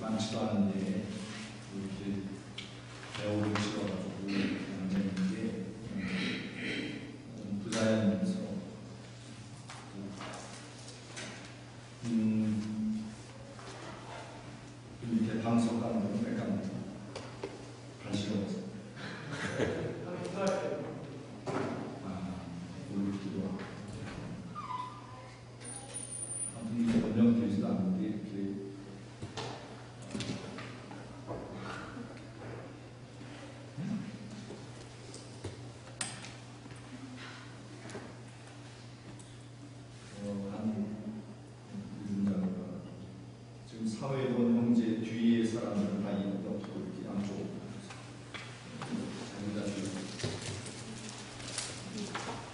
많지도 않은데 이렇게 배우를 찍어가지고 앉아있는 게 부자연에서 이렇게 방송하는 건 약간 관심 없어. 모르기도 하고. 아무튼 이게 변명되지도 않는데 이렇게 지금 사회본 형제 뒤에 사람들은 다 이렇게 양쪽으로 자기가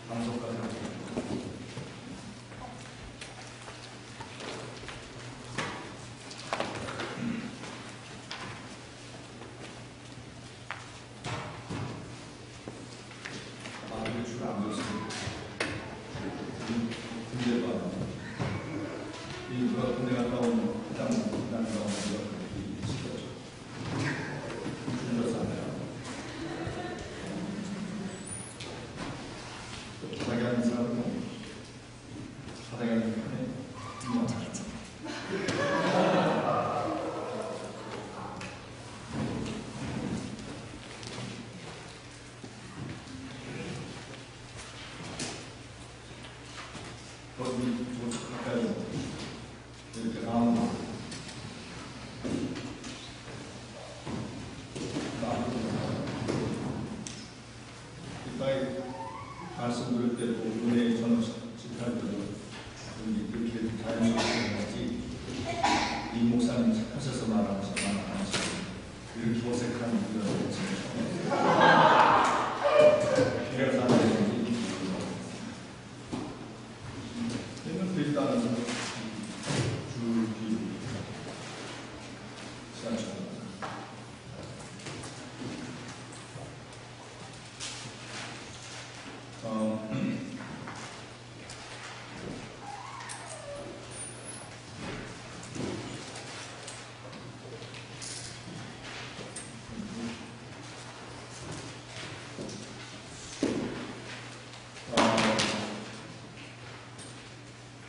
방송까지 하고 아무리 줄 안 줬습니다. 군대 봐. 이 누가 군대 갔다 오면 일단 나온 거 그렇게 시켜줘. 줄여서 안 해요. 자기 하는 사람은 바닥에 하는 편에 거기 가까이 이렇게 나오는 이따가 말씀 들을 때도 은혜의 전업 집회할 때도 이렇게 자연스럽게 하지 이 목사님 착하셔서 말하시고 이렇게 어색한 이런 그래서 안 되는지 일단은 줄 뒤로 지나쳐.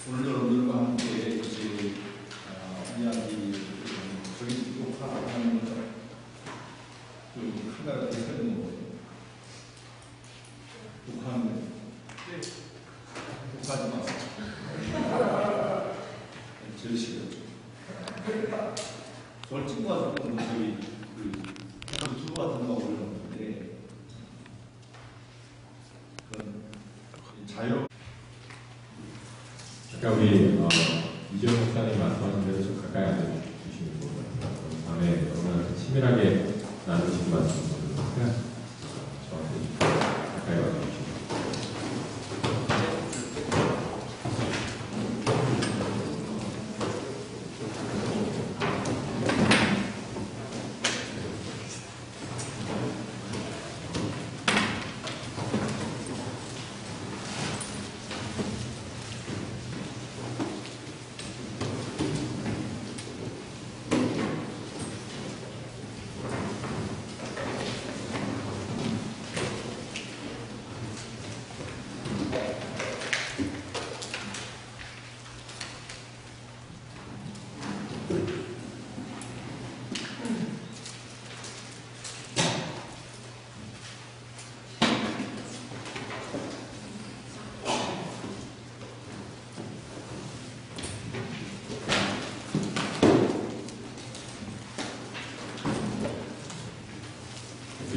오늘 여러분들과 함께 이제 이야기 저희 녹화하는 그 카메라에 세우는 거예요. 녹화하는 거예요. 녹화하지 마세요. 제일 싫어요. 저를 찍고 와서 저희 유튜브 같은 거 올렸는데 그런 자유. 아까 우리 이재용 목사님 말씀하신 대로 좀 가까이 앉아주시면 좋을 것 같아요. 다음에 여러분한테 치밀하게 나누신 말씀 저한테 좀 가까이 와주시면.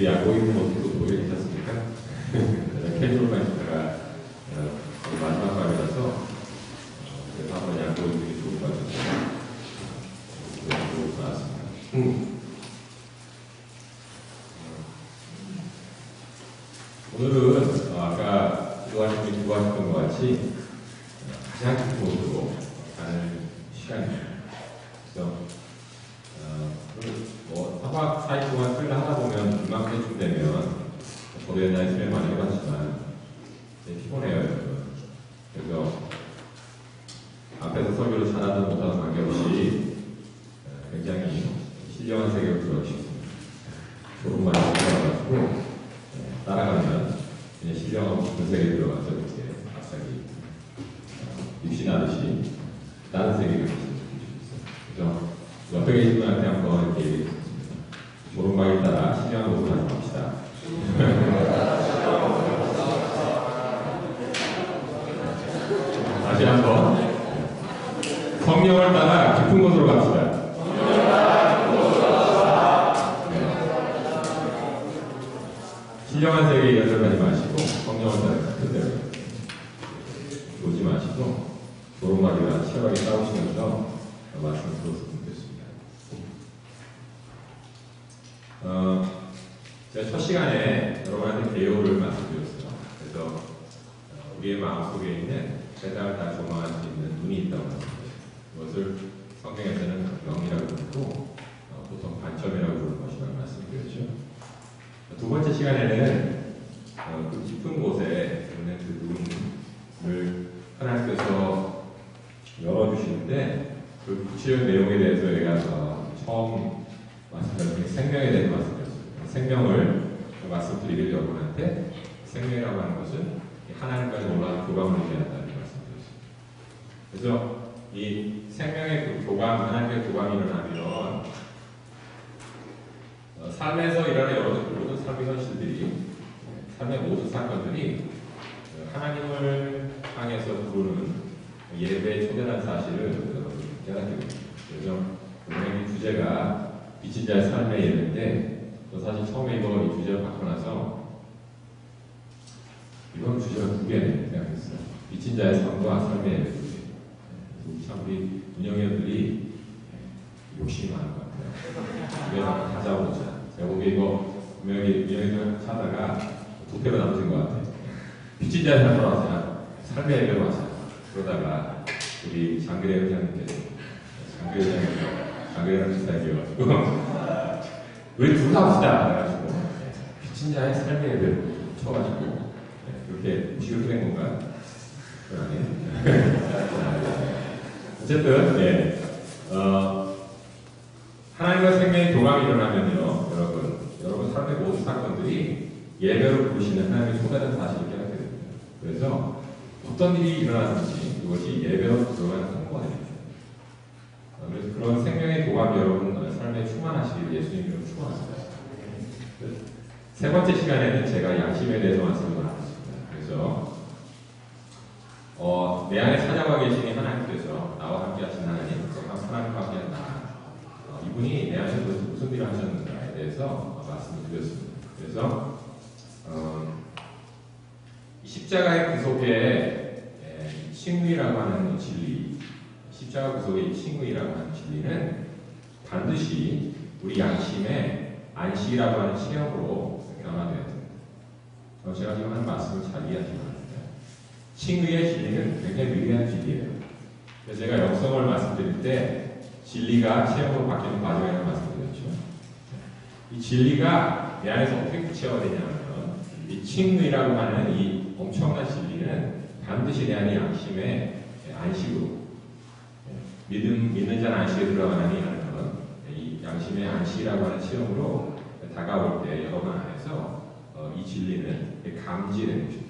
야구 있는 모습도 보이지 않습니까? 캐주얼만 있다가 마지막 밤이라서 그래서 한번 야구 입는 좋을 것 같아서 좋을 것 같습니다. 오늘은 아까 기도하셨던 것 같이 가장 큰 모습으로 가는 시간입니다. 그래서 사박 4일 동안 끌려 하다 보면 이맘때쯤 되면 저도 옛날에 수련 많이 해봤지만 피곤해요, 여러분. 그래서 앞에서 설교를 잘하든 못하든 관계없이 굉장히 굉장히 신령한 세계로 들어가셨습니다. 조금만 들어가가지고 따라가면 그냥 신령하고 깊은 세계에 들어가서 이렇게 갑자기 입신하듯이 다른 세계가 있어요. 그래서 옆에 계신 분한테 한번 이렇게 얘기했습니다. 조롱박에 따라 신령한 곳으로 가봅시다. 다시 한번 성령을 따라 깊은 곳으로 갑시다. 신령한 세계에 연결하지 마시고 성령을 따라 깊은 데로 오지 마시고 조롱박이랑 치열하게 싸우시면서 말씀을 들었으면 좋겠습니다. 제가 첫 시간에 여러분한테 개요를 말씀드렸어요. 그래서 우리의 마음속에 있는 세상을 다 조망할 수 있는 눈이 있다고 말씀드렸어요. 그것을 성경에서는 영이라고 부르고 보통 관점이라고 부르는 것이라고 말씀드렸죠. 두 번째 시간에는 그 깊은 곳에 있는 그 눈을 하나님께서 열어주시는데 그 구체적 내용에 대해서 제가 처음 말씀드렸던 생명에 대해서 말씀드렸습니다. 생명을 말씀드리길 여러분한테 생명이라고 하는 것은 하나님까지 올라간 교감을 의미한다는 말씀드렸습니다. 그래서 이 생명의 그 교감, 하나님의 교감이 일어나면 삶에서 일어나는 모든 삶의 현실들이, 삶의 모든 사건들이 하나님을 향해서 부르는 예배의 초대라는 사실을 여러분 깨닫게 됩니다. 그래서 오늘 이 주제가 비친 자의 삶의 예배인데, 사실 처음에 이 주제를 받고 나서 이번 주제가 두 개네 생각했어요. 비친 자의 삶과 삶의 예배. 참 우리 운영위원들이 욕심이 많은 것 같아요. 이게 다 잡아보자. 제가 보기에 이거 분명히 운영위원 하다가 도태가 남으신 것 같아요. 비친 자의 삶으로 하자. 삶의 예배로 하자. 그러다가 우리 장그래 회장님께서 장그래라는 스타일이어가지고 우리 둘 다 합시다. 그래가지고 비친 자의 삶의 예배를 쳐가지고 그렇게 무식을 된 건가? 그건 아니에요. 어쨌든 하나님과 생명의 교감이 일어나면요, 여러분 삶의 모든 사건들이 예배로 부르시는 하나님의 초대라는 사실을 깨닫게 됩니다. 그래서 어떤 일이 일어나든지 이것이 예배로 들어가는 통로가 됩니다. 그래서 그런 생명의 교감이 여러분 삶에 충만하시길 예수님 이름으로 축원합니다. 세 번째 시간에는 제가 양심에 대해서 말씀을 나눴습니다. 그래서 내 안에 찾아와 계시는 하나님께서 나와 함께 하신 하나님, 하나님과 함께 한 나, 이분이 내 안에서 무슨 일을 하셨는가에 대해서 말씀을 드렸습니다. 그래서 십자가의 구속에 칭의라고 하는 진리, 십자가 구속의 칭의라고 하는 진리는 반드시 우리 양심의 안식이라고 하는 체험으로 변화되어야 됩니다. 제가 지금 하는 말씀을 잘 이해하시기 바랍니다. 칭의의 진리는 굉장히 위대한 진리예요. 그래서 제가 영성을 말씀드릴 때 진리가 체험으로 바뀌는 과정이라고 말씀드렸죠. 이 진리가 내 안에서 어떻게 구체화되냐면 이 칭의라고 하는 이 엄청난 진리는 반드시 내 안의 양심의 안식으로 믿는 자는 안식에 들어가나니 하는 그런 이 양심의 안식이라고 하는 체험으로 다가올 때 여러분 안에서 이 진리는 감지되는 것입니다.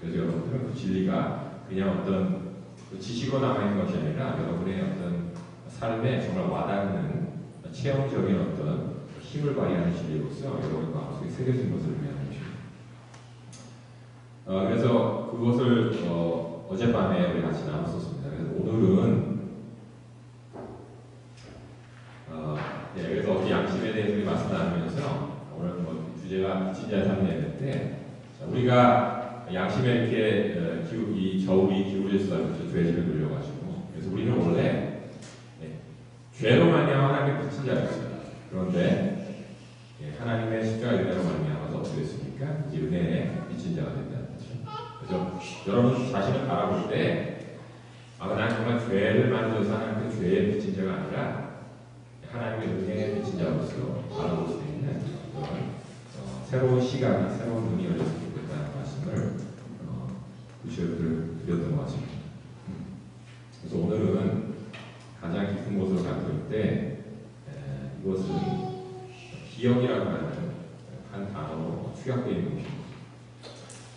그래서 여러분들은 그 진리가 그냥 어떤 지식으로 남아있는 것이 아니라 여러분의 어떤 삶에 정말 와닿는 체험적인 어떤 힘을 발휘하는 진리로서 여러분의 마음속에 새겨진 것을 의미하는 것입니다. 그래서 그것을 어젯밤에 우리 같이 나눴었습니다. 그래서 오늘은 그래서 어제 양심에 대해서 우리 말씀 나누면서 오늘 주제가 비친 자의 삶의 예배인데 우리가 양심에 이렇게 이 저울이 기울여서 죄질을 눌려가지고 그래서 우리는 원래 죄로 말미암아 하나님의 비친 자였어요. 그런데 하나님의 십자가 은혜로 말미암아서 어떻게 됐습니까? 이제 은혜의 비친 자가 된다는 거죠. 그래서 여러분 자신을 바라볼 때 난 정말 죄를 만져서 하나님의 죄의 비친 자가 아니라 하나님의 은혜의 비친 자로서 바라볼 수 있는 그런 새로운 시각이, 새로운 눈이 열렸으면 좋겠다는 말씀을 드렸던 것 같습니다. 그래서 오늘은 가장 깊은 곳으로 가볼 때 이것은 기억이라고 하는 한 단어로 축약되어 있는 것입니다.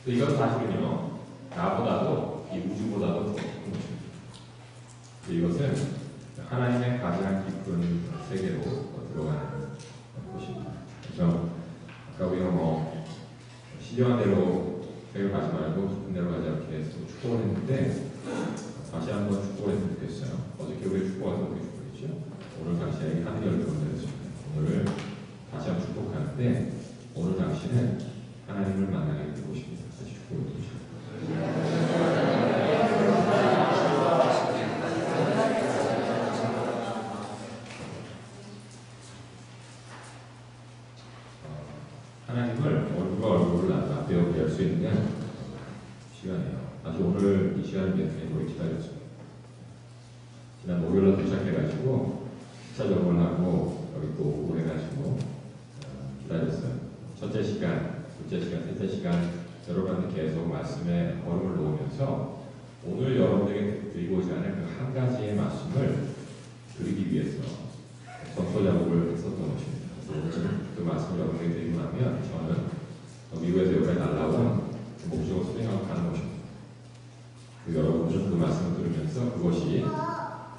이건 사실은요, 나보다도 이 우주보다도 더 깊은 것입니다. 이것은 하나님의 가장 깊은 세계로 들어가는 것입니다. 그래서 아까 우리가 신령한 대로 생각하지 말고 깊은 대로 가자 이렇게 해서 축복을 했는데 다시 한번 축복을 했으면 좋겠어요. 어저께 우리 축복해서 어떻게 축복했죠? 오늘 당신에게 하늘이 열려졌습니다. 오늘 다시 한번 축복하는데 오늘 당신은 하나님을 만나게 될 것입니다. 다시 축복을 드리죠. 하나님을 얼굴과 얼굴을 앞에 뵐 수 있는 시간이에요. 아주 오늘 이 시간을 위해서 오래 기다렸습니다. 지난 목요일날 도착해가지고 시차 적응을 하고 여기 또 오래 가지고 기다렸어요. 첫째 시간, 둘째 시간, 셋째 시간 여러분한테 계속 말씀에 걸음을 놓으면서 오늘 여러분에게 드리고자 하는 그 한 가지의 말씀을 드리기 위해서 전토 작업을 했었던 것입니다. 그래서 그 말씀을 여러분에게 드리고 나면 저는 미국에서 여기까지 날라온 목적을 수행하고 가는 것입니다. 여러분들은 그 말씀을 들으면서 그것이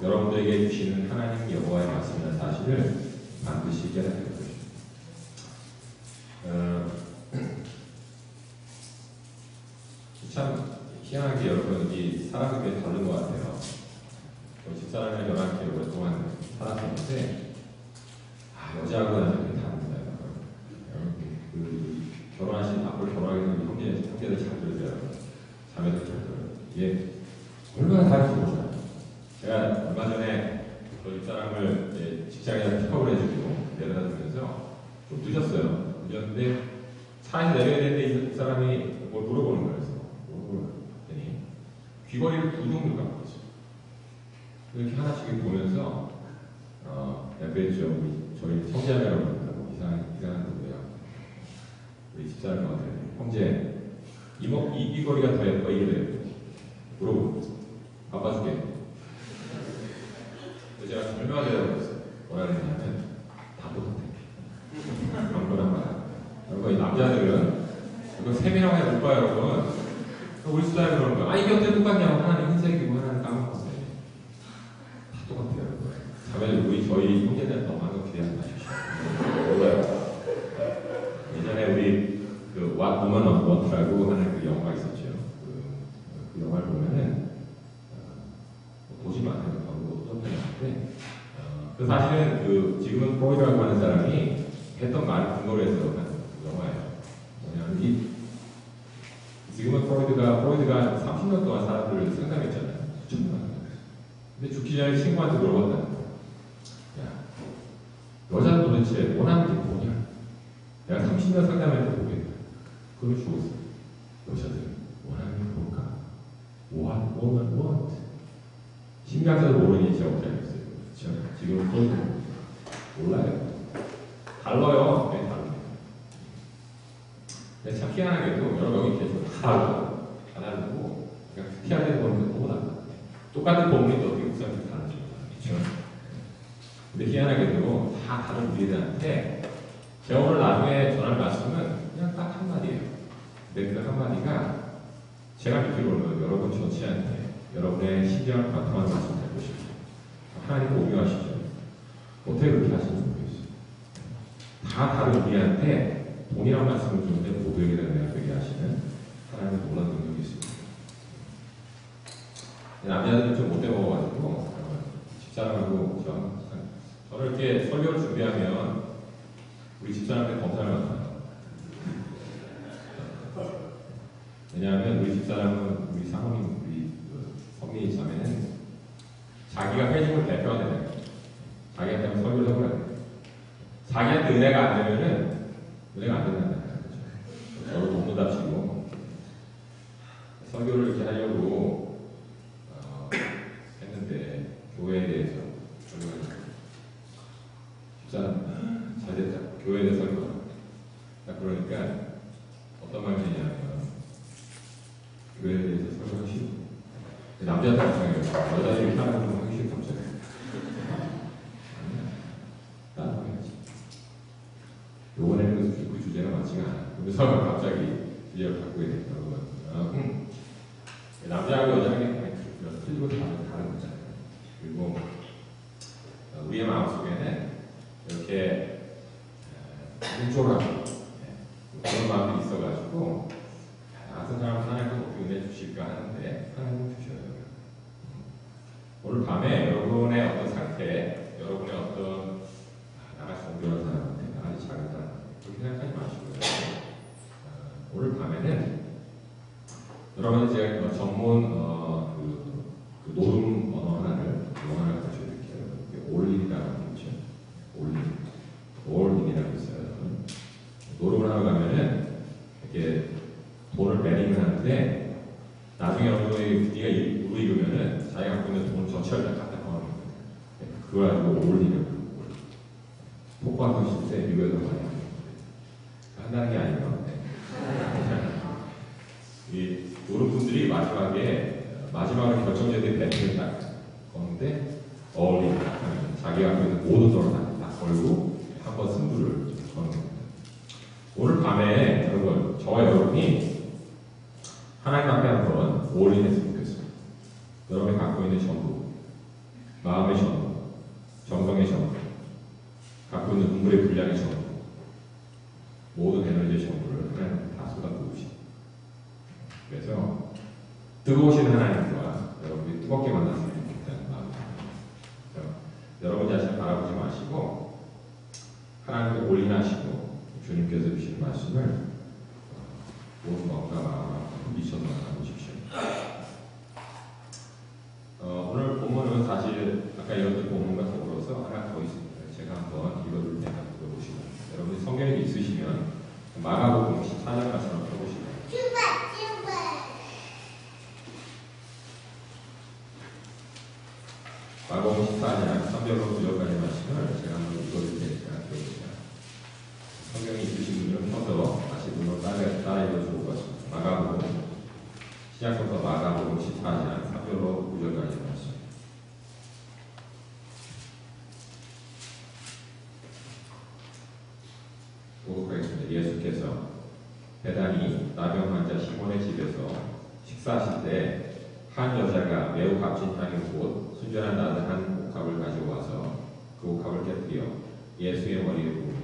여러분들에게 주시는 하나님 여호와의 말씀이라는 사실을 반드시 깨닫게 될 것입니다. 참 희한하게 여러분 이 사람에게 다른 것 같아요. 집사람이랑 연합해 오랫동안 살았었는데 여자하고는 좀 다릅니다. 결혼하신 앞으로 결혼하게 되는 형제들 잘 들으세요. 자매들 잘 들어요. 이게 얼마나 다른지 모르잖아요. 제가 얼마 전에 저 집사람을 직장에서 픽업을 해주고 내려다 주면서 좀 늦었어요. 늦었는데 차에서 내려야 되는데 이 사람이 뭘 물어보는 거예요. 그래서 뭘 물어봤더니 귀걸이를 두 종류 갖고 있어요. 이렇게 하나씩 보면서 그랬죠. 저희 형제자매라고 그런다고 이상한 분이에요. 우리 집사람한테 형제 이 귀걸이가 더 예뻐 이래 물어보고 바빠줄게. 제가 설명을 해드렸어요. 뭐라 그랬냐면 다 똑같아. 그런 말. 여러분 이 남자들은 이거 세밀하게 못 봐요 여러분. 우리 집사람이 그러는 거야. 이게 어떻게 똑같냐고. 하나는 흰색이고 하나는 까맣고 다 똑같아요 여러분. 자매들 우리 저희 형제들 너무 많은 거 기대하지 마십시오. 몰라요. 예전에 우리 그 What Woman Want라고 하는 그 영화가 있었죠. 그 영화를 보면은 보지 마세요. 바로 소설편이었는데 그 사실은 그 지금은 프로이드라고 하는 사람이 했던 말을 근거로 해서 한 영화예요. 뭐냐면 지금은 프로이드가 30년 동안 사람들을 상담했잖아요. 수천 명. 근데 죽기 전에 친구한테 물어봤다는 거야. 야, 여자는 도대체 원하는 게 뭐냐? 내가 30년 상담했는데 뭐겠다. 그걸 죽었어. 여자들은 원하는 게 뭘까? What woman want? 심리학자도 모르니 제가 어떻게 알겠어요? 그렇죠? 지금 프로이드 몰라요. 달라요. 네, 달라요. 근데 참 희한하게도 여러 명이 계속 다 다르고 피해야 되는 거는 너무 달라. 똑같은 본문인데 어떻게 목사님이 다르죠? 그렇죠? 근데 희한하게도 다 다른 우리들한테 제가 오늘 나중에 전할 말씀은 그냥 딱 한마디예요. 근데 그 한마디가 제가 믿기로는 여러분 전체한테 여러분의 신경을 바탕한 말씀 될 것입니다. 하나님을 오묘하시죠. 어떻게 그렇게 하시는지 모르겠어요. 다 다른 우리한테 동일한 말씀을 주는데 모두에게 되게 하시는 하나님의 놀라운 능력이 있습니다. 남자들은 좀 못돼 먹어가지고 집사람하고 저는 이렇게 설교를 준비하면 우리 집사람한테 검사를 받아요. 왜냐하면 우리 집사람은 우리 사모님, 우리 성민이 자매는 자기가 회중을 대표해야 돼요. 자기한테 한번 설교를 해보라 돼요. 자기한테 은혜가 안 되면은 은혜가 안 된다는 거죠. 저를 돕는답시고 설교를 이렇게 하려고 했는데 교회에 대해서 집사람 잘 됐다. 교회에 대해서 설교. 그러니까 어떤 말이냐면 교회에 대해서 설교하시고 남자들 입장에서 여자들이 하는 건 하기 싫다고 생각해요. 나는 많지가 않아요. 그래서 갑자기 주제를 바꾸게 됐다고. 남자하고 여자하고 틀리고 다른 거잖아요. 그리고 우리의 마음속에는 이렇게 인조라고 그런 마음이 있어가지고 같은 사람 하나님도 높이 은혜 주실까 하는데 하나님 주셔요. 오늘 밤에 여러분의 어떤 상태, 여러분의 어떤 나같이 정교한 사람한테, 나같이 작은 사람한테 그렇게 생각하지 마시고요. 오늘 밤에는 여러분이 제가 전문 그 노름 언어 하나를 가르쳐 드릴게요. 올린이라고 하죠. 올린이라고 있어요. 노름을 하러 가면은 이렇게 돈을 매립을 하는데 나중에 어느 정도 네가 일부 이루면은 자기가 갖고 있는 돈 전체를 다 갖다 버는 거예요. 그걸 가지고 올리는 폭발도 실제 미국에서 많이 한다는 게 아니에요. 이 노름분들이 마지막으로 결정적인 배팅을 딱 거는데 어울리는 자기가 갖고 있는 모든 돈을 다 걸고 한번 승부를 거는 겁니다. 오늘 밤에 여러분, 저와 여러분이 하나님 앞에 한번 올인했으면 좋겠습니다. 여러분이 갖고 있는 전부, 마음의 전부, 정성의 전부, 갖고 있는 눈물의 분량의 전부, 모든 에너지의 전부를 하나님께 다 쏟아부으시고, 그래서 뜨거우신 하나님과 여러분이 뜨겁게 만났으면 좋겠다는 마음입니다. 여러분 자신을 바라보지 마시고 하나님께 올인하시고 주님께서 주시는 말씀을 모든 마음과 마음 미쳐서 나누십시오. 오늘 본문은 사실 아까 읽었던 본문과 더불어서 하나 더 있습니다. 제가 한번 읽어드릴 테니까 들어보시고 여러분이 성경에 있으시면 마가복음 14장 말씀을 펴보시면 마가복음 14장 3절로 9절까지 말씀을 제가 한번 읽어드릴 테니까 들어보시면 성경이 있으신 분들은 펴서 다시 물론 따라 읽어도 좋을 것 같습니다. 마가복음 시작부터 마가복음 14장 3절로 9절까지 말씀. 보도하겠습니다. 예수께서 베다니 나병 환자 시몬의 집에서 식사하실 때 한 여자가 매우 값진 향유 곧 순전한 나드한 옥합을 가지고 와서 그 옥합을 깨뜨려 예수의 머리에 부으니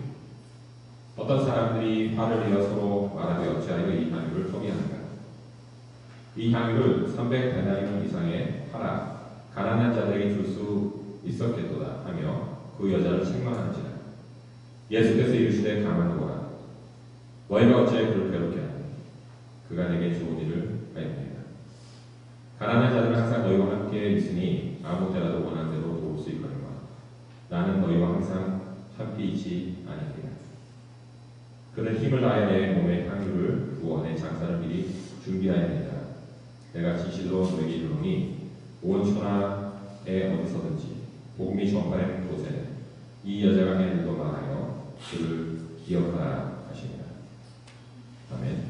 어떤 사람들이 화를 내어 서로 말하되 어찌하여 이 향유를 포기하는가. 이 향유를 300데나리온 이상에 팔아 가난한 자들에게 줄 수 있었겠도다 하며 그 여자를 책망하는지라. 예수께서 이르시되 가만두어라. 너희가 어찌하여 그를 괴롭게 하느냐. 그가 내게 좋은 일을 하였느니라. 가난한 자들은 항상 너희와 함께 있으니 아무 때라도 원하는 대로 도울 수 있거니와 나는 너희와 항상 함께 있지 아니하리라. 그는 힘을 다해 내 몸에 향유를 부어 내 장사를 미리 준비하였느니라. 내가 진실로 너에게 이르노니 온 천하에 어디서든지 복음이 전파되는 곳에 이 여자가 한 일도 말하여 그를 기억하라 하시니라. 아멘.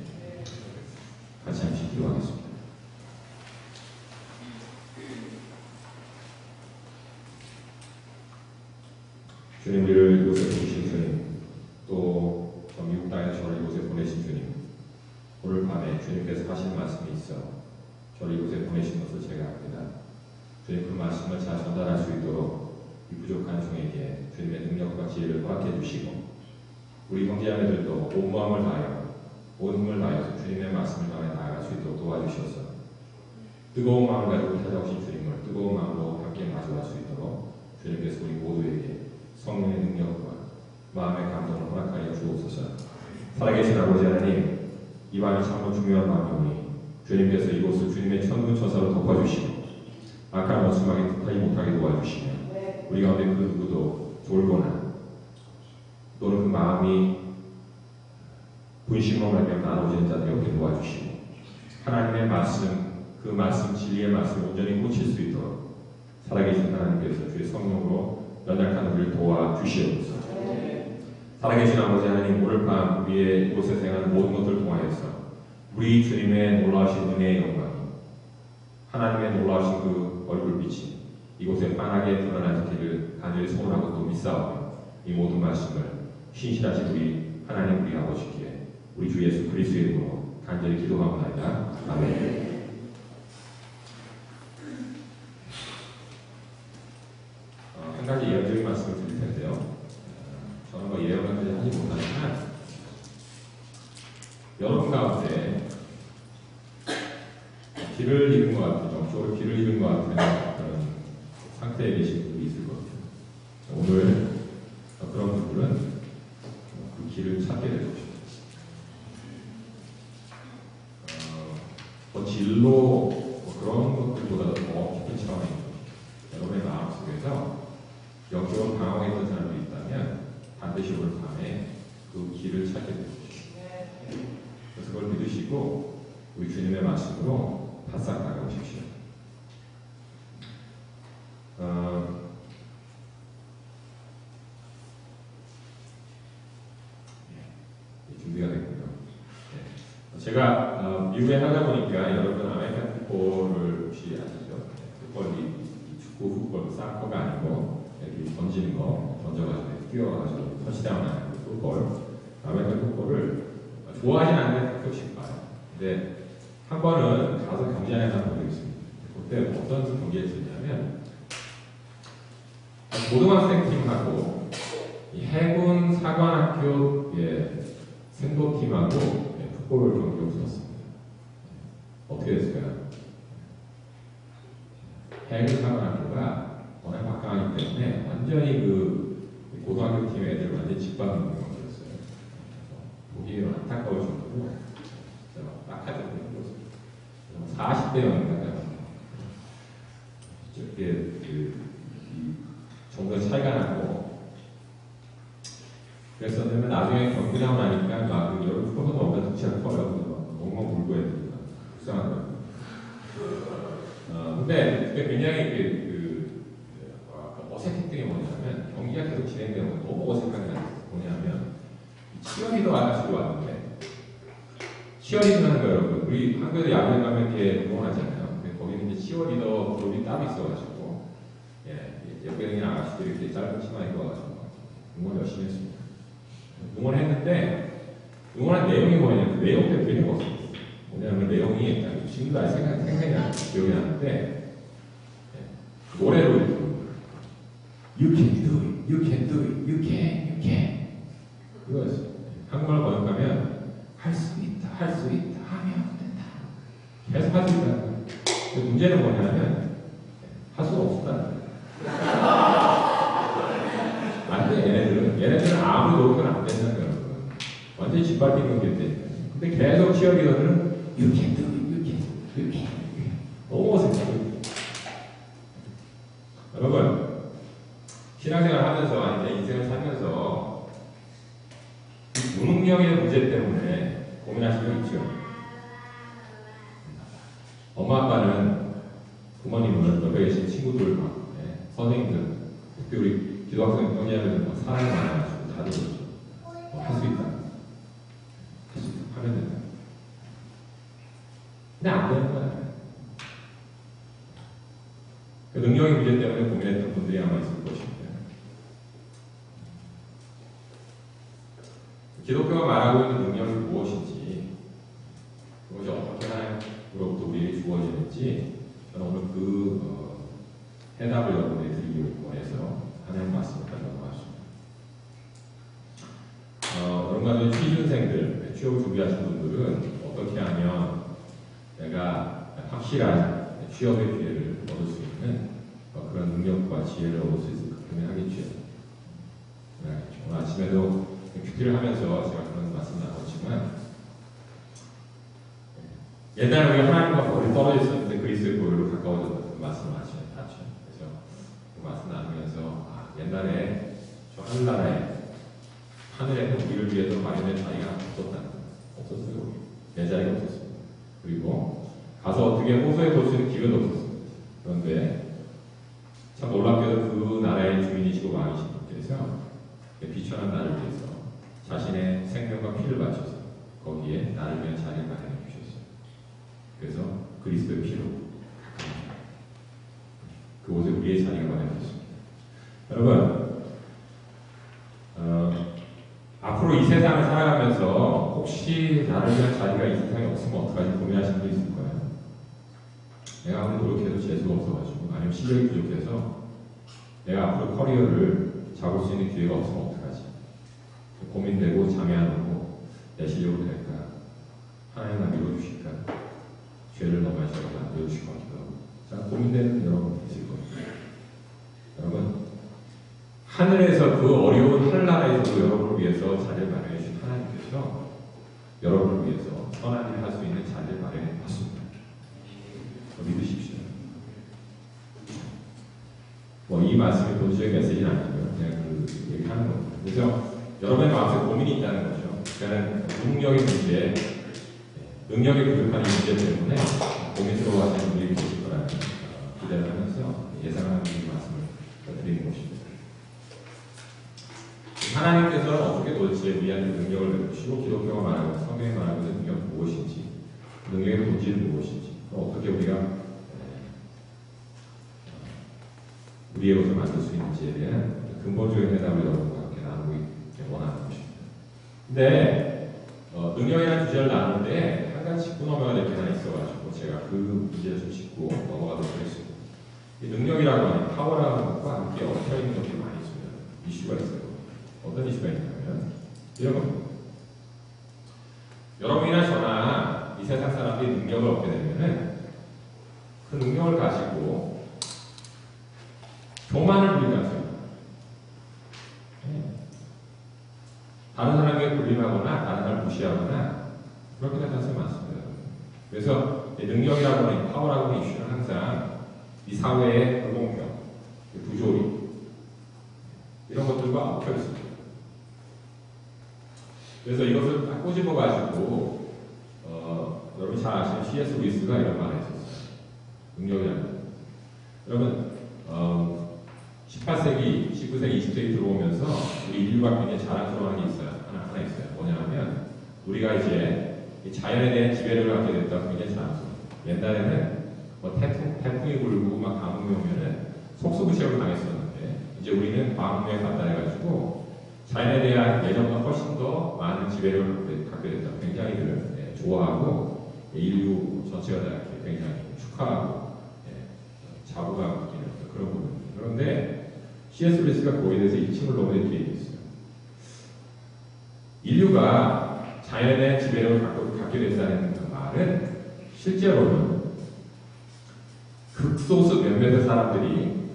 같이 함께 기도하겠습니다. 주님, 우리를 이곳에 부르신 주님, 또 미국 땅에서 저를 이곳에 보내신 주님, 오늘 밤에 주님께서 하신 말씀이 있어 저를 이곳에 보내신 것을 제가 압니다. 주님, 그 말씀을 잘 전달할 수 있도록 이 부족한 종에게 주님의 능력과 지혜를 허락해 주시고 우리 형제자매들도 온 마음을 다하여 온 힘을 다해서 주님의 말씀을 전해 나아갈 수 있도록 도와주셔서 뜨거운 마음을 가지고 찾아오신 주님을 뜨거운 마음으로 함께 마주할 수 있도록 주님께서 우리 모두에게 성령의 능력과 마음의 감동을 허락하여 주옵소서. 살아계신 아버지 하나님, 이 마음이 참으로 중요한 마음이오니 주님께서 이곳을 주님의 천군 천사로 덮어주시고 악한 원수막에 득하지 못하게 도와주시며 우리 가운데 그 누구도 졸거나 또는 그 마음이 분심으로 말미암아 나눠지는 자들이 없게 도와주시고 하나님의 말씀, 그 말씀 진리의 말씀을 온전히 꽂힐 수 있도록 살아계신 하나님께서 주의 성령으로 연약한 우리를 도와주시옵소서. 살아계신 아버지 하나님, 오늘 밤 우리의 이곳에서 행하는 모든 것들을 통하여서 우리 주님의 놀라우신 은혜의 영광이 하나님의 놀라우신 그 얼굴빛이 이곳에 환하게 드러나기를 간절히 소원하고 또 믿사오며 이 모든 말씀을 신실하신 우리 하나님 우리 아버지께 우리 주 예수 그리스도의 이름으로 간절히 기도합니다. 아멘. 한 가지 예언적인 말씀을 드릴 텐데요. 저는 뭐 예언을 하지 못하지만 여러분 가운데 길을 잃은 것 같은, 영적으로 길을 잃은 것 같은 그런 상태에 계신 분이 있을 것 같아요. 오늘 그런 분들은 그 길을 찾게 될 것입니다. 진로 그런 것들보다도 더 깊은 차원의 여러분의 마음속에서 영적으로 방황했던 사람이 있다면 반드시 오늘 밤에 그 길을 찾게 될 것입니다. 그래서 그걸 믿으시고 우리 주님의 말씀으로 바싹 다가오십시오. 준비가 됐군요. 제가 미국에 하다 보니까 여러분 아메리칸 풋볼을 혹시 아시죠? 풋볼이 축구, 풋볼, 사커가 아니고 이렇게 던지는 거, 던져가지고 뛰어가지고 터치다운 하는 풋볼, 아메리칸 풋볼을 좋아하진 않는데 가끔씩 봐요. 근데 한 번은 가서 경기장에 한번 보고 있습니다. 그때 어떤 경기를 했었냐면 고등학생 팀하고 해군 사관학교 생도팀하고 풋볼 경기를 붙었습니다. 어떻게 됐을까요? 해군 사관학교가 워낙 막강하기 때문에 완전히 그 고등학교 팀 애들 완전히 짓밟는 경기였어요. 보기 안타까울 정도로 딱 하죠. 40대 0인가요? 이렇게 정도 차이가 나고 그랬었는데 나중에 경기 나고 나니까 막 여름 풋볼도 너무나 득치가 커요. 엉엉 울고 해야 되니까 불쌍하더라고요. 근데 그게 굉장히 어색했던 게 뭐냐면 경기가 계속 진행되는 건 너무 어색한 게 뭐냐면 치어리더 아저씨로 왔는데 치어리더 하는 거 여러분 우리 한국에도 야구에 가면 이렇게 응원하잖아요. 근데 거기는 이제 치어리더 그룹이 따로 있어가지고 옆에 있는 아가씨들이 이렇게 짧은 치마 입고 와가지고 응원 열심히 했습니다. 응원했는데 응원한 내용이 뭐냐면 그 내용 때문에 되게 없었어요. 뭐냐면 그 내용이 지금도 아직 생각이 나는 기억이 나는데 노래로 You can do it, you can do it, you can 이거였어요. 한국말 번역하면 할 수 있다, 할 수 있다 하면 된다. 계속 할 수 있다. 근데 문제는 뭐냐면 할 수가 없었다는 거예요. 안 돼, 얘네들은 아무리 노력은 안 된다는 거예요. 완전히 짓밟히는 게 돼. 근데 계속 치어리더들은 You can do it, you can, you can. 너무 어색해요. 여러분, 신앙생활 하면서, 아니, 인생을 살면서 무능력의 문제 때문에 고민하시는 분 있죠? 엄마, 아빠는 부모님을 옆에 계신 친구들, 선생님들, 특히 우리 기도학생 형제자매들 사랑이 많아가지고 다들 할 수 있다. 할 수 있다. 하면 된다. 근데 안 되는 거야. 그 능력의 문제 때문에 고민했던 분들이 아마 있을 것입니다. 기독교가 말하고 있는 능력이 무엇인지, 그것이 어떻게 하나님으로부터 우리에게 주어지는지, 저는 오늘 해답을 여러분에게 드리기 원해서 하나님 말씀을 넘어가겠습니다. 여러분 취준생들, 취업을 준비하신 분들은 어떻게 하면 내가 확실한 취업의 기회를 얻을 수 있는 그런 능력과 지혜를 얻을 수 있을까 고민하겠죠. 오늘 아침에도 큐티를 하면서 제가 그런 말씀 나눴지만 옛날에 우리가 하나님과 멀리 떨어져 있었는데 그리스도의 보혈로 가까워졌다는 말씀을 아침에 봤죠. 그래서 그 말씀 나누면서 옛날에 저 하늘나라에 하늘에 우리를 위해서 마련된 자리가 없었어요. 내 자리가 없었습니다. 그리고 가서 어떻게 호소해 볼 수 있는 기회도 없었습니다. 그런데 참 놀랍게도 그 나라의 주인이시고 왕이신 분께서 비천한 나를 위해서 자신의 생명과 피를 바쳐서 거기에 나를 위한 자리를 마련해 주셨어요. 그래서 그리스도의 피로 그곳에 우리의 자리가 마련됐습니다. 여러분 앞으로 이 세상을 살아가면서 혹시 나를 위한 자리가 이 세상에 없으면 어떡하지 고민하시는 분 있을 거예요. 내가 아무리 노력해도 재수가 없어가지고 아니면 실력이 부족해서 내가 앞으로 커리어를 잡을 수 있는 기회가 없으면 어떡하지? 고민되고 잠이 안 오고 내 실력으로 될까? 하나님 나 밀어주실까? 죄를 너무 많이 저러면 안 밀어주실 것 같기도 하고 자, 고민되는 여러분 있을 거예요. 여러분 하늘에서 그 어려운 한나라에서도 여러분을 위해서 자리를 마련해 주신 하나님께서 여러분을 위해서 선한 일을 할 수 있는 자리를 마련해 놨습니다. 믿으십시오. 뭐 이 말씀이 본질의 메시지는 아니고요. 그냥 그 얘기하는 겁니다. 그래서 여러분의 마음속에 고민이 있다는 거죠. 그러니까 능력의 문제, 능력이 부족한 이 문제 때문에 고민스러워하시는 분들이 계실 거라는 기대를 하면서 예상하는 이 말씀을 드리는 것입니다. 하나님께서는 어떻게 도대체 우리한테 능력을 베푸시고 기독교가 말하고 성경이 말하고 있는 능력은 무엇인지 능력의 본질은 무엇인지 어떻게 우리가 우리의 것을 만들 수 있는지에 대한 근본적인 해답을 여러분과 함께 나누고 원하는 것입니다. 근데 능력이라는 주제를 나눌 때 한 가지 짚고 넘어가야 될 게 하나 있어가지고 제가 그 문제를 좀 짚고 넘어가도록 하겠습니다. 이 능력이라고 하는 파워라는 것과 함께 얽혀있는 것들이 많이 있습니다. 이슈가 있어요. 어떤 이슈가 있냐면 이런 겁니다. 여러분이나 저나 이 세상 사람들이 능력을 얻게 되면은 그 능력을 가지고 교만을 부리게 하세요. 다른 사람에게 불림하거나 다른 사람을 무시하거나 그렇게 된 사람이 많습니다. 그래서 능력이라고 하는 파워라고 하는 이슈는 항상 이 사회의 불공평, 부조리 이런 것들과 얽혀 있습니다. 그래서 이것을 딱 꼬집어가지고 여러분 잘 아시는 C.S. 루이스가 이런 말을 했었어요. 능력이라는 것. 여러분 18세기, 19세기, 20세기 들어오면서 우리 인류가 굉장히 자랑스러워하는 게 있어요. 하나 있어요. 뭐냐면 우리가 이제 자연에 대한 지배력을 갖게 됐다고 굉장히 자랑스러워요. 옛날에는 뭐 태풍이 불고 막 가뭄이 오면은 속수무책을 당했었는데 이제 우리는 과학문명에 발달해가지고 자연에 대한 예전보다 훨씬 더 많은 지배력을 갖게 됐다. 굉장히 좋아하고 인류 전체가 다 이렇게 굉장히 축하하고 자부가 느끼는 그런 부분입니다. 그런데 C.S. 루이스가 거기에 대해서 이 침을 놓은 이렇게 얘기했어요. 인류가 자연에 대한 지배력을 갖게 됐다는 그 말은 실제로는 극소수 몇몇의 사람들이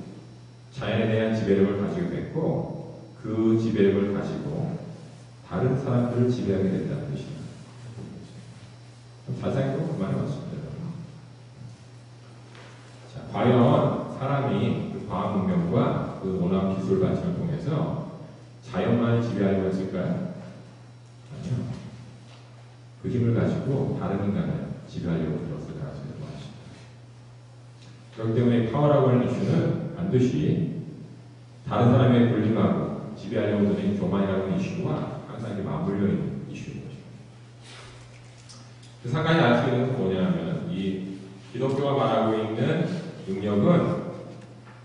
자연에 대한 지배력을 가지게 됐고 그 지배력을 가지고 다른 사람들을 지배하게 된다는 뜻입니다. 자세히도 그 말이 맞습니다. 자, 과연 사람이 그 과학 문명과 그 놀라운 기술 발전을 통해서 자연만을 지배하려고 했을까요? 아니요. 그 힘을 가지고 다른 인간을 지배하려고 들었을 가능성이 높아집니다. 그렇기 때문에 파워라고 하는 이슈는 반드시 다른 사람에게 불림하고 지배하려고 드는 교만이라고 하는 이슈와 항상 이렇게 맞물려 있는 이슈인 것입니다. 그래서 한 가지 알 수 있는 것은 뭐냐면 이 기독교가 말하고 있는 능력은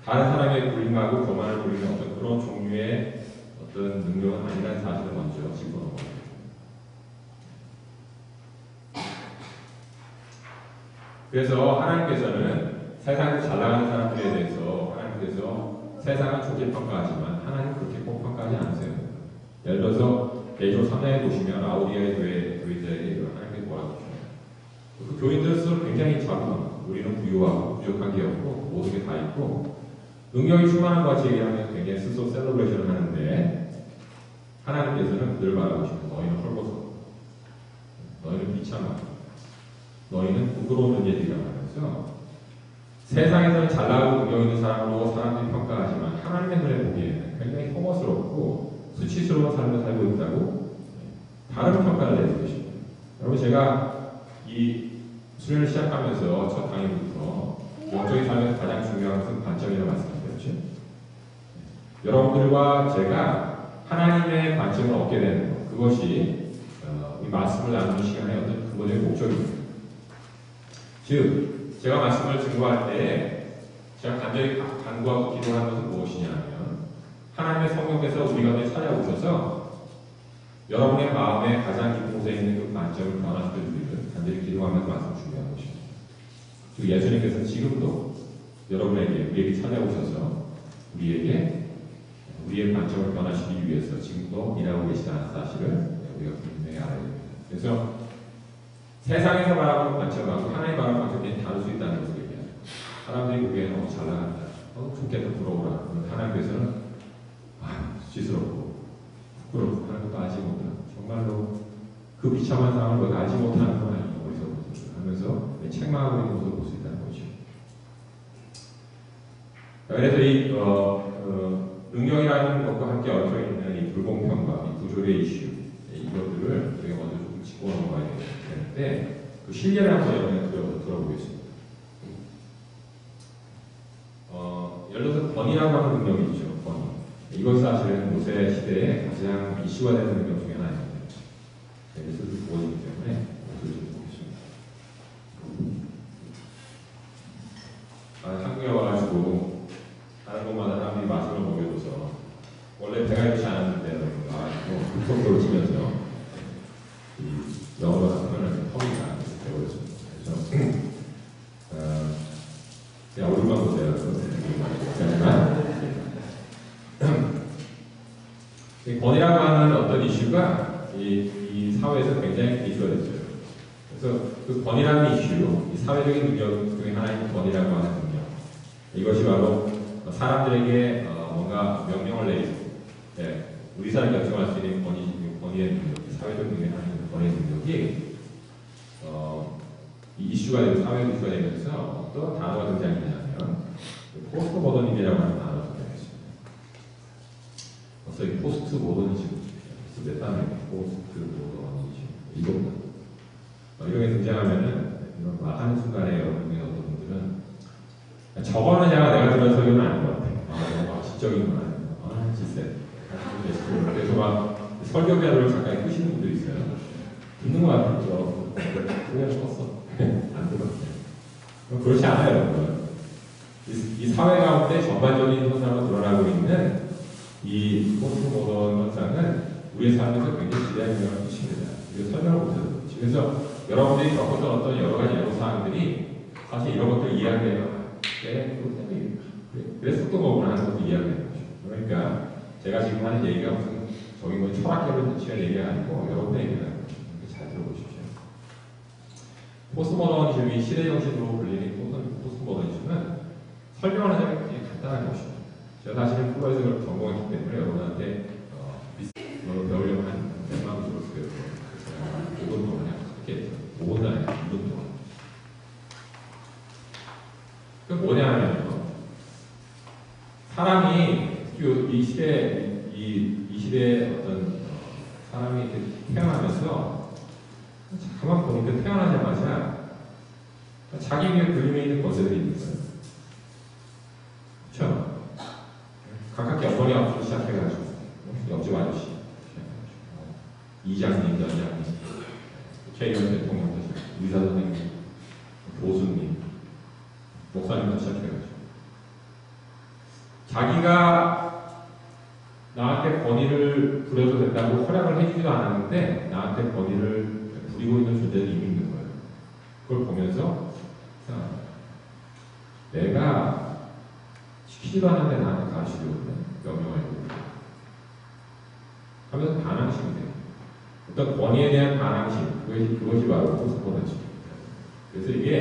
다른 사람에게 불림하고 교만을 부리는 어떤 그런 종류의 어떤 능력은 아니라는 사실을 먼저 짚고 넘어갑니다. 그래서 하나님께서는 세상에서 잘 나가는 사람들에 대해서 하나님께서 세상은 좋게 평가하지만 하나님 그렇게 꼭 평가하지 않으세요. 예를 들어서 베드로 3장에 보시면 라우디아의 교인들에게 하나님께서 뭐라고 하시나요? 그 교인들 스스로 굉장히 자부합니다. 우리는 부유하고 부족한 게 없고 모든 게 다 있고 능력이 충만한 것 같이 얘기하면 굉장히 스스로 셀러브레이션을 하는데 하나님께서는 그들 바라보시면 너희는 헐벗어 너희는 비참하고 너희는 부끄러운 존재들이라 하면서 세상에서는 잘나가고 능력 있는 사람으로 사람들이 평가하지만 하나님의 눈에 보기에는 굉장히 혐오스럽고 수치스러운 삶을 살고 있다고 다른 평가를 내는 것입니다. 여러분 제가 이 수련을 시작하면서 첫 강의부터 영적인 삶에서 가장 중요한 것은 관점이라고 말씀드렸죠. 여러분들과 제가 하나님의 관점을 얻게 되는 것 그것이 이 말씀을 나누는 시간의 어떤 근본적인 목적입니다. 즉, 제가 말씀을 증거할 때 제가 간절히 간구하고 기도하는 것은 무엇이냐면 하나님의 성령께서 우리 가운데 찾아오셔서 여러분의 마음에 가장 깊은 곳에 있는 그 관점을 변화시켜주기를 간절히 기도하면서 말씀 준비하는 것입니다. 그리고 예수님께서 지금도 여러분에게, 우리에게 찾아오셔서 우리의 관점을 변화시키기 위해서 지금도 일하고 계시다는 사실을 우리가 분명히 알아야 됩니다. 그래서 세상에서 바라보는 관점하고 하나님 바라보는 관점이 다를 수 있다는 것을 얘기해요. 사람들이 보기에는 너무 잘 나간다, 좋겠다, 부러워라. 하나님께서는 수치스럽고 부끄럽고 하는 것도 알지 못하고 정말로 그 비참한 상황을 너가 알지 못하는 건 아니고 어디서 하면서 책망하고 있는 모습을 볼 수 있다는 거죠. 그래서 이 능력이라는 것과 함께 얽혀있는 이 불공평과 이 구조의 이슈, 이것들을 우리가 먼저 좀 짚고 넘어가야 되는데 그 실례를 한번 여러분이 들어보겠습니다. 예를 들어서 권위라고 하는 능력이 있죠. 권위. 이것 사실은 모세 시대에 가장 이슈가 되는 능력 중에 하나입니다. 예수를 보여주기 때문에 이것을 좀 보겠습니다. 한국에 와가지고 다른 곳마다 사람들이 마술을 먹여줘서 원래 배가 이렇지 않았는데 급속도로 치면서 이 영어로 하면 허리가 되어버렸습니다. 그래서 그냥 얼굴만 보세요. 권위라고 하는 어떤 이슈가 이 사회에서 굉장히 이슈가 됐어요. 그래서 그 권위라는 이슈, 이 사회적인 능력 중에 하나인 권위라고 하는 능력, 이것이 바로 사람들에게 뭔가 명령을 내리고, 우리 사람이 결정할 수 있는 권위의 능력, 사회적 능력이 하는 권위의 능력이 이 이슈가 되고 사회적 이슈가 되면서 어떤 단어가 등장했냐면 포스트 모더니즘이라고 하는 단어가 등장했습니다. 벌써 이 포스트 모더니즘, 포스트 모더니즘 이겁니다. 이런 게 등장하면은 이런 말 하는 순간에 여러분의 어떤 분들은 저거는 내가 들은 설교는 아닌 것 같아. 지적인 건 아니고 지세. 그래서 막 설교배를 잠깐 끄시는 분들이 있어요. 듣는 것 같아요. 그냥 썼어. 안 들었어요. 그렇지 않아요, 여러분. 이 사회 가운데 전반적인 현상으로 드러나고 있는 이 포스트 모던 현상은 우리의 삶에서 굉장히 지대한 영향을 미칩니다. 이거 설명을 못해서. 그래서 여러분들이 겪었던 어떤 여러 가지 애로사항들이 사실 이런 것들 이야기해요. 그래서 또 거구나 하는 것도 이야기하는 거죠. 그러니까 제가 지금 하는 얘기가 무슨 저기 철학계로 치는 얘기가 아니고 여러분의 얘기라는 거죠. 잘 들어보십시오. 포스트모더니즘이 시대정신으로 불리는 포스트모더니즘은 설명하는 점이 굉장히 간단한 것입니다. 제가 사실은 프로에서 그걸 전공했기 때문에 여러분한테 배우려고 한 100만 원 정도 배웠어요. 그래서 5분 동안 이렇게 5분 안에 2분 동안. 그 뭐냐면요. 사람이 이 시대에 어떤 사람이 태어나면서 잠깐만 보니까 태어나자마자 자기 위에 그림에 있는 것들이 있는 거예요. 그렇죠? 각각 어머니 앞으로 시작해가지고 옆집 아저씨, 이장님, 연장님, 최일원 대통령, 의사 선생님, 교수님, 목사님부터 시작해가지고 자기가 나한테 권위를 부려도 된다고 허락을 해주지도 않았는데 나한테 권위를 부리고 있는 존재들이 이미 있는 거예요. 그걸 보면서 내가 시키지도 않는데 나한테 가르치려고 그래. 명령하려고 그래. 하면서 반항심이 돼요. 어떤 권위에 대한 반항심, 그것이 바로 포스트모더니즘입니다. 그래서 이게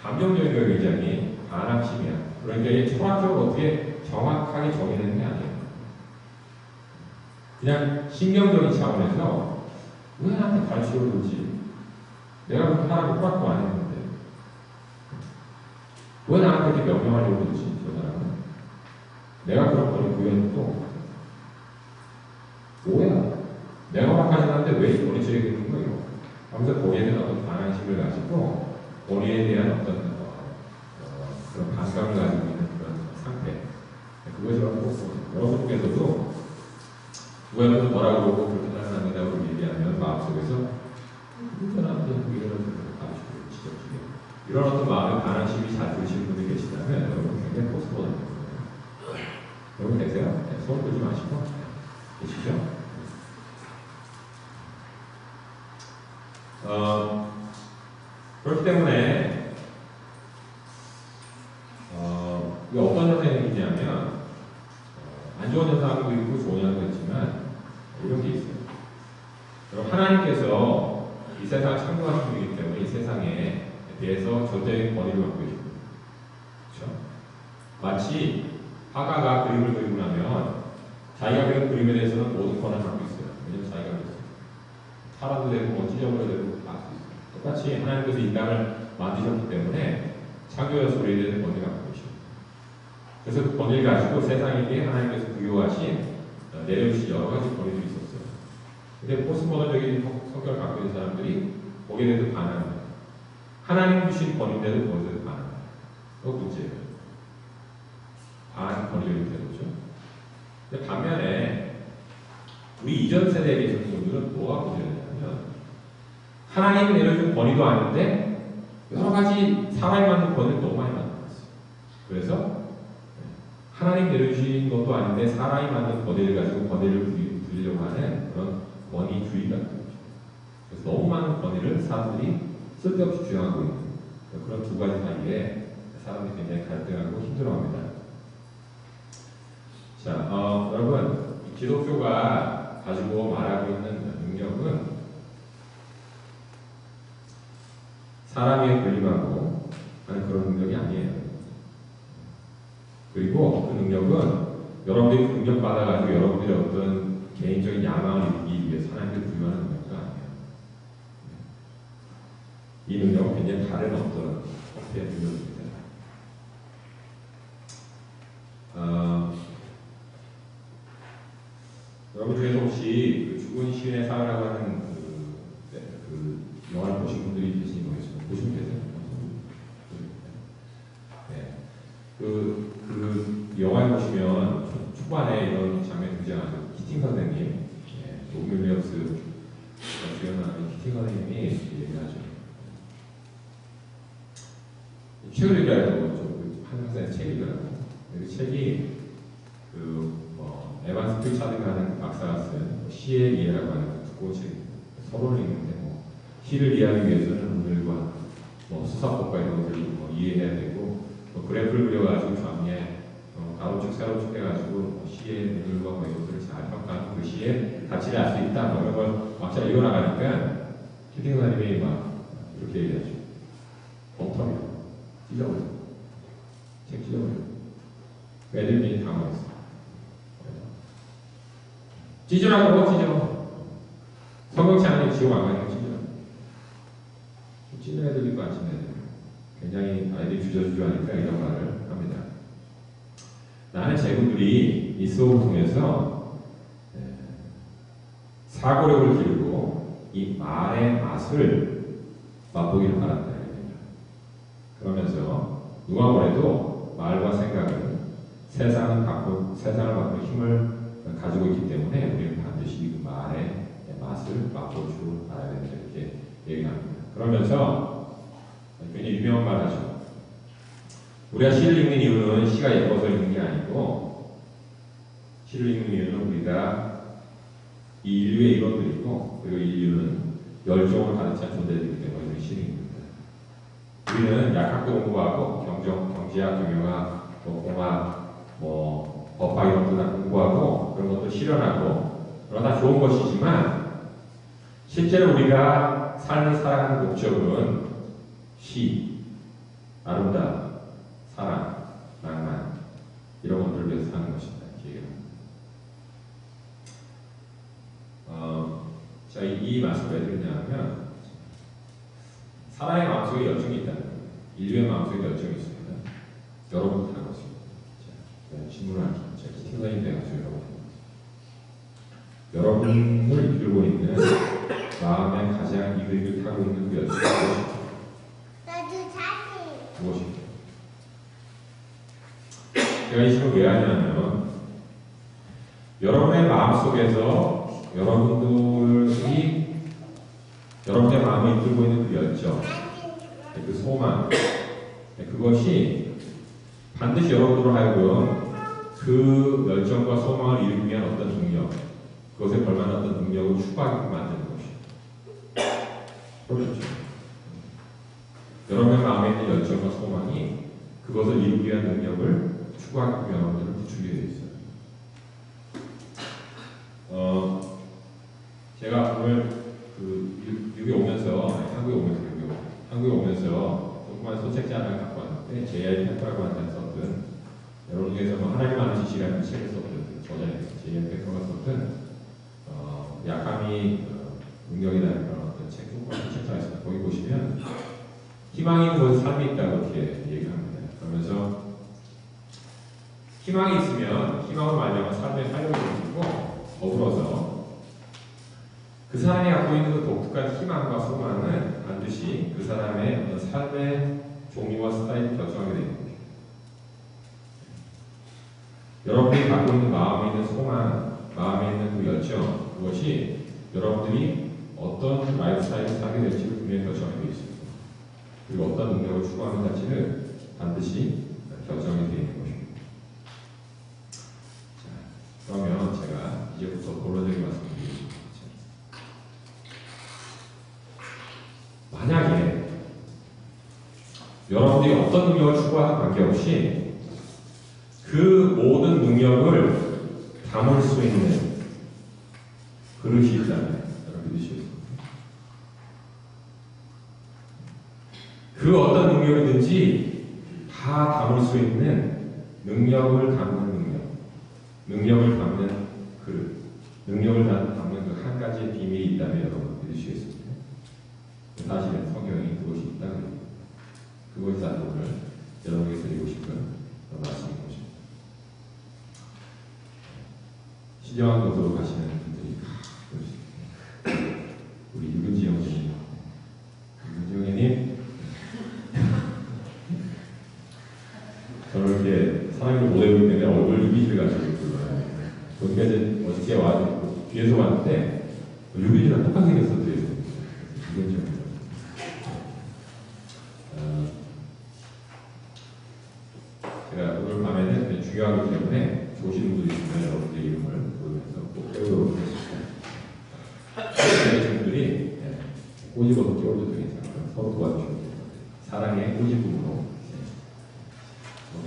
감정적인 거 굉장히 반항심이야. 그러니까 이게 철학적으로 어떻게 정확하게 정의되는 게 아니에요. 그냥 신경적인 차원에서 왜 나한테 가르치려고 그러지? 내가 그렇게 하라고 허락도 안 했는데 왜 나한테 이렇게 명령하려고 그러지? 저 사람은 내가 그런 거를 구현도 오해야. 내가 허락하지 않는데 왜 이 권위 처리가 있는 거예요? 하면서 거기에 대한 어떤 반항심을 가지고 권위에 대한 어떤 그런 반감을 가지고 있는 그런 상태. 그것이 바로 여러분께서도 누가 뭐라고 그러고 그렇게 생각한다고 얘기하면 마음속에서 그분한테 이런 가르치고 지적지게 이런 어떤 마음의 반항심이 잘 들으시는 분이 계시다면 여러분 굉장히 포스트모더니즘이에요. 여러분 계세요? 네, 손 들지 마시고 계시죠? 그렇기 때문에 이게 어떤 현상이 있냐면 안 좋은 현상도 있고 좋은 현상도 있지만 이런 게 있어요. 여러분, 하나님께서 이 세상을 창조하신 분이기 때문에 이 세상에 대해서 절대적인 권위를 갖고 계십니다. 그렇죠? 마치 화가가 그림을 그리고 나면 자기가 그린 그림에 대해서는 모든 권한을 갖고 있어요. 왜냐면 자기가 그렸어요. 살아도 되고 뭐 찢어버려도 되고 다 수 있어요. 똑같이 하나님께서 인간을 만드셨기 때문에 창조의 소리에 대해서 권위를 갖고 계십니다. 그래서 그 권위를 가지고 세상에게 하나님께서 부여하신 내려주신 여러 가지 권위들이 있었어요. 근데 포스트모던적인 성격을 갖고 있는 사람들이 거기에 대해서 반항합니다. 하나님 주신 권위인데도 거기에 대해서 반항합니다. 그거 문제예요. 반항 권위를 되죠. 근데 반면에 우리 이전 세대에 계신 분들은 뭐가 문제냐면 하나님이 내려준 권위도 아닌데 여러 가지 사람이 만든 권위를 너무 많이 만들었어요. 그래서 하나님 내려주신 것도 아닌데 사람이 만든 권위를 가지고 권위를 부리려고 하는 그런 권위주의 같은 거죠. 그래서 너무 많은 권위를 사람들이 쓸데없이 주장하고 있는 그런 두 가지 사이에 사람들이 굉장히 갈등하고 힘들어합니다. 자, 여러분, 기독교가 가지고 말하고 있는 능력은 사람의 권위하고 하는 그런 능력이 아니에요. 그리고 그 능력은 여러분들이 그 능력 받아가지고 여러분들의 어떤 개인적인 야망을 이루기 위해서 하나님께 부여하는 능력도 아니에요. 이 능력은 굉장히 다른 어떤 형태의 능력입니다. 여러분 중에서 혹시 그 죽은 시인의 사회라고 하는 그 영화를 보신 분들이 계신지 모르겠습니다. 보시면 되세요? 네. 그 영화에 보시면 초반에 이런 장면이 등장하죠. 키팅 선생님, 로빈 윌리엄스 주연하는 키팅 선생님이 얘기하죠. 책을 읽어야죠. 한국사의 책이더라고요. 그 책이 에반스 프리차드가 하는 박사가 쓴 시의 이해라고 하는 두꺼운 책입니다. 서론을 읽는데 시를 이해하기 위해서는 오늘과 수사법과 이런 것들을 이해해야 되고 그래프를 그려가지고 좌우에 가로축 세로축 해가지고 시의 오늘과 이런 것들을 잘 평가하고 그 시의 가치를 알 수 있다. 이런 걸 막상 읽어나가니까 키팅 선생님이 막 이렇게 얘기하죠. 엉터리야. 찢어버려. 책 찢어버려. 애들이 당황했어. 찢으라고 찢어. 성경치 않으면 지옥 안 가니까 찢어. 찢는 애들도 있고 안 찢는 애들. 굉장히 아이들이 주저주저하니까 이런 말을 합니다. 나는 제군들이 이 수업을 통해서 사고력을 기르고 이 말의 맛을 맛보기를 바란다. 그러면서 누가 뭐래도 말과 생각은 세상을 바꾸는 힘을 가지고 있기 때문에 우리는 반드시 그 말의 맛을 맛볼 줄 알아야 된다. 이렇게 얘기합니다. 그러면서 굉장히 유명한 말 하죠. 우리가 시를 읽는 이유는 시가 예뻐서 읽는 게 아니고 시를 읽는 이유는 우리가 이 인류의 이론들이고 그리고 이 인류는 열정을 가득 찬 존재들이기 때문에 우리 시를 읽습니다. 우리는 약학도 공부하고 경제학, 경영학, 공학, 법학 이런 것도 다 공부하고 그런 것도 실현하고 그런 다 좋은 것이지만 실제로 우리가 삶을 살아가는 목적은 시, 아름다움, 사랑, 낭만 이런 것들을 위해서 사는 것이다. 자, 이 말씀을 왜 드리냐면 사람의 마음속에 열정이 있다는 거예요. 인류의 마음속에 열정이 있습니다. 여러분도 다른 것입니다. 질문을 할게요. 제가 키팅선생님 돼가지고 여러분을 이끌고 있는 마음의 가장 이글이글 타고 있는 그 열정이 무엇입니까? 제가 이 질문을 왜 하냐면 여러분의 마음속에서 여러분들이 여러분의 마음을 이끌고 있는 그 열정, 그 소망, 그것이 반드시 여러분으로 하여금 그 열정과 소망을 이루기 위한 어떤 능력, 그것에 걸맞는 어떤 능력을 추구하게끔 만드는 것입니다. 그렇죠. 여러분의 마음에 있는 열정과 소망이 그것을 이루기 위한 능력을 추구하기 위한 여러분들을 준비되어 있어요. 제가 오늘 한국에 오면서 조그만 소책자 하나 갖고 왔는데 J.I. 펜커라고 하는 썼던 여러분 중에서 하나님 아는 지시라는 책을 썼던 저자입니다. J.I. 펜커가 썼던 약함이 능력이라는 그런 어떤 책 조그만 있습니다. 거기 보시면 희망이 있는 곳에 삶이 있다고 이렇게 얘기합니다. 그러면서 희망이 있으면 희망을 말미암아 삶의 활력을 느끼고 더불어서 그 사람이 갖고 있는 그 독특한 희망과 소망은 반드시 그 사람의 어떤 삶의 종류와 스타일을 결정하게 됩니다. 여러분이 갖고 있는 마음에 있는 소망, 마음에 있는 그 열정, 그것이 여러분들이 어떤 라이프 스타일을 살게 될지를 분명히 결정하게 되어 있습니다. 그리고 어떤 능력을 추구하는 가치를 반드시 결정이 되어 있는 것입니다. 자, 그러면 제가 이제부터 본론적인 말씀드리겠습니다. 만약에 여러분들이 어떤 능력을 추구하는 관계없이 그 모든 능력을 담을 수 있는 그릇이 있다면 여러분 믿으시겠습니까? 그 어떤 능력이든지 다 담을 수 있는 능력을 담는 능력을 담는 그릇, 능력을 담는 그 한 가지의 비밀이 있다면 여러분 믿으시겠습니까? 사실은 성경이 그것이 있다는 겁니다. 그것이 바로 오늘 여러분에게 드리고 싶은 말씀인 것입니다. 신령한 곳으로 가시는 분들이 우리 유근지 형님, 저는 이렇게 사랑을 못 해보기 때문에 얼굴 이미지를 가지고 불러요. 그러니까 이제 어저께 와서 뒤에서 봤는데 유빈이랑 똑같이 생겼어. 뒤에서 유근지 형님. 제가 오늘 밤에는 중요하기 때문에 좋으시는 분들이 있으면 여러분들의 이름을 부르면서 꼭 배우도록 하겠습니다. 분들이 꼬집어서 끼워줘도 괜찮고요. 서로 도와주셔도 됩니다. 사랑의 꼬집음으로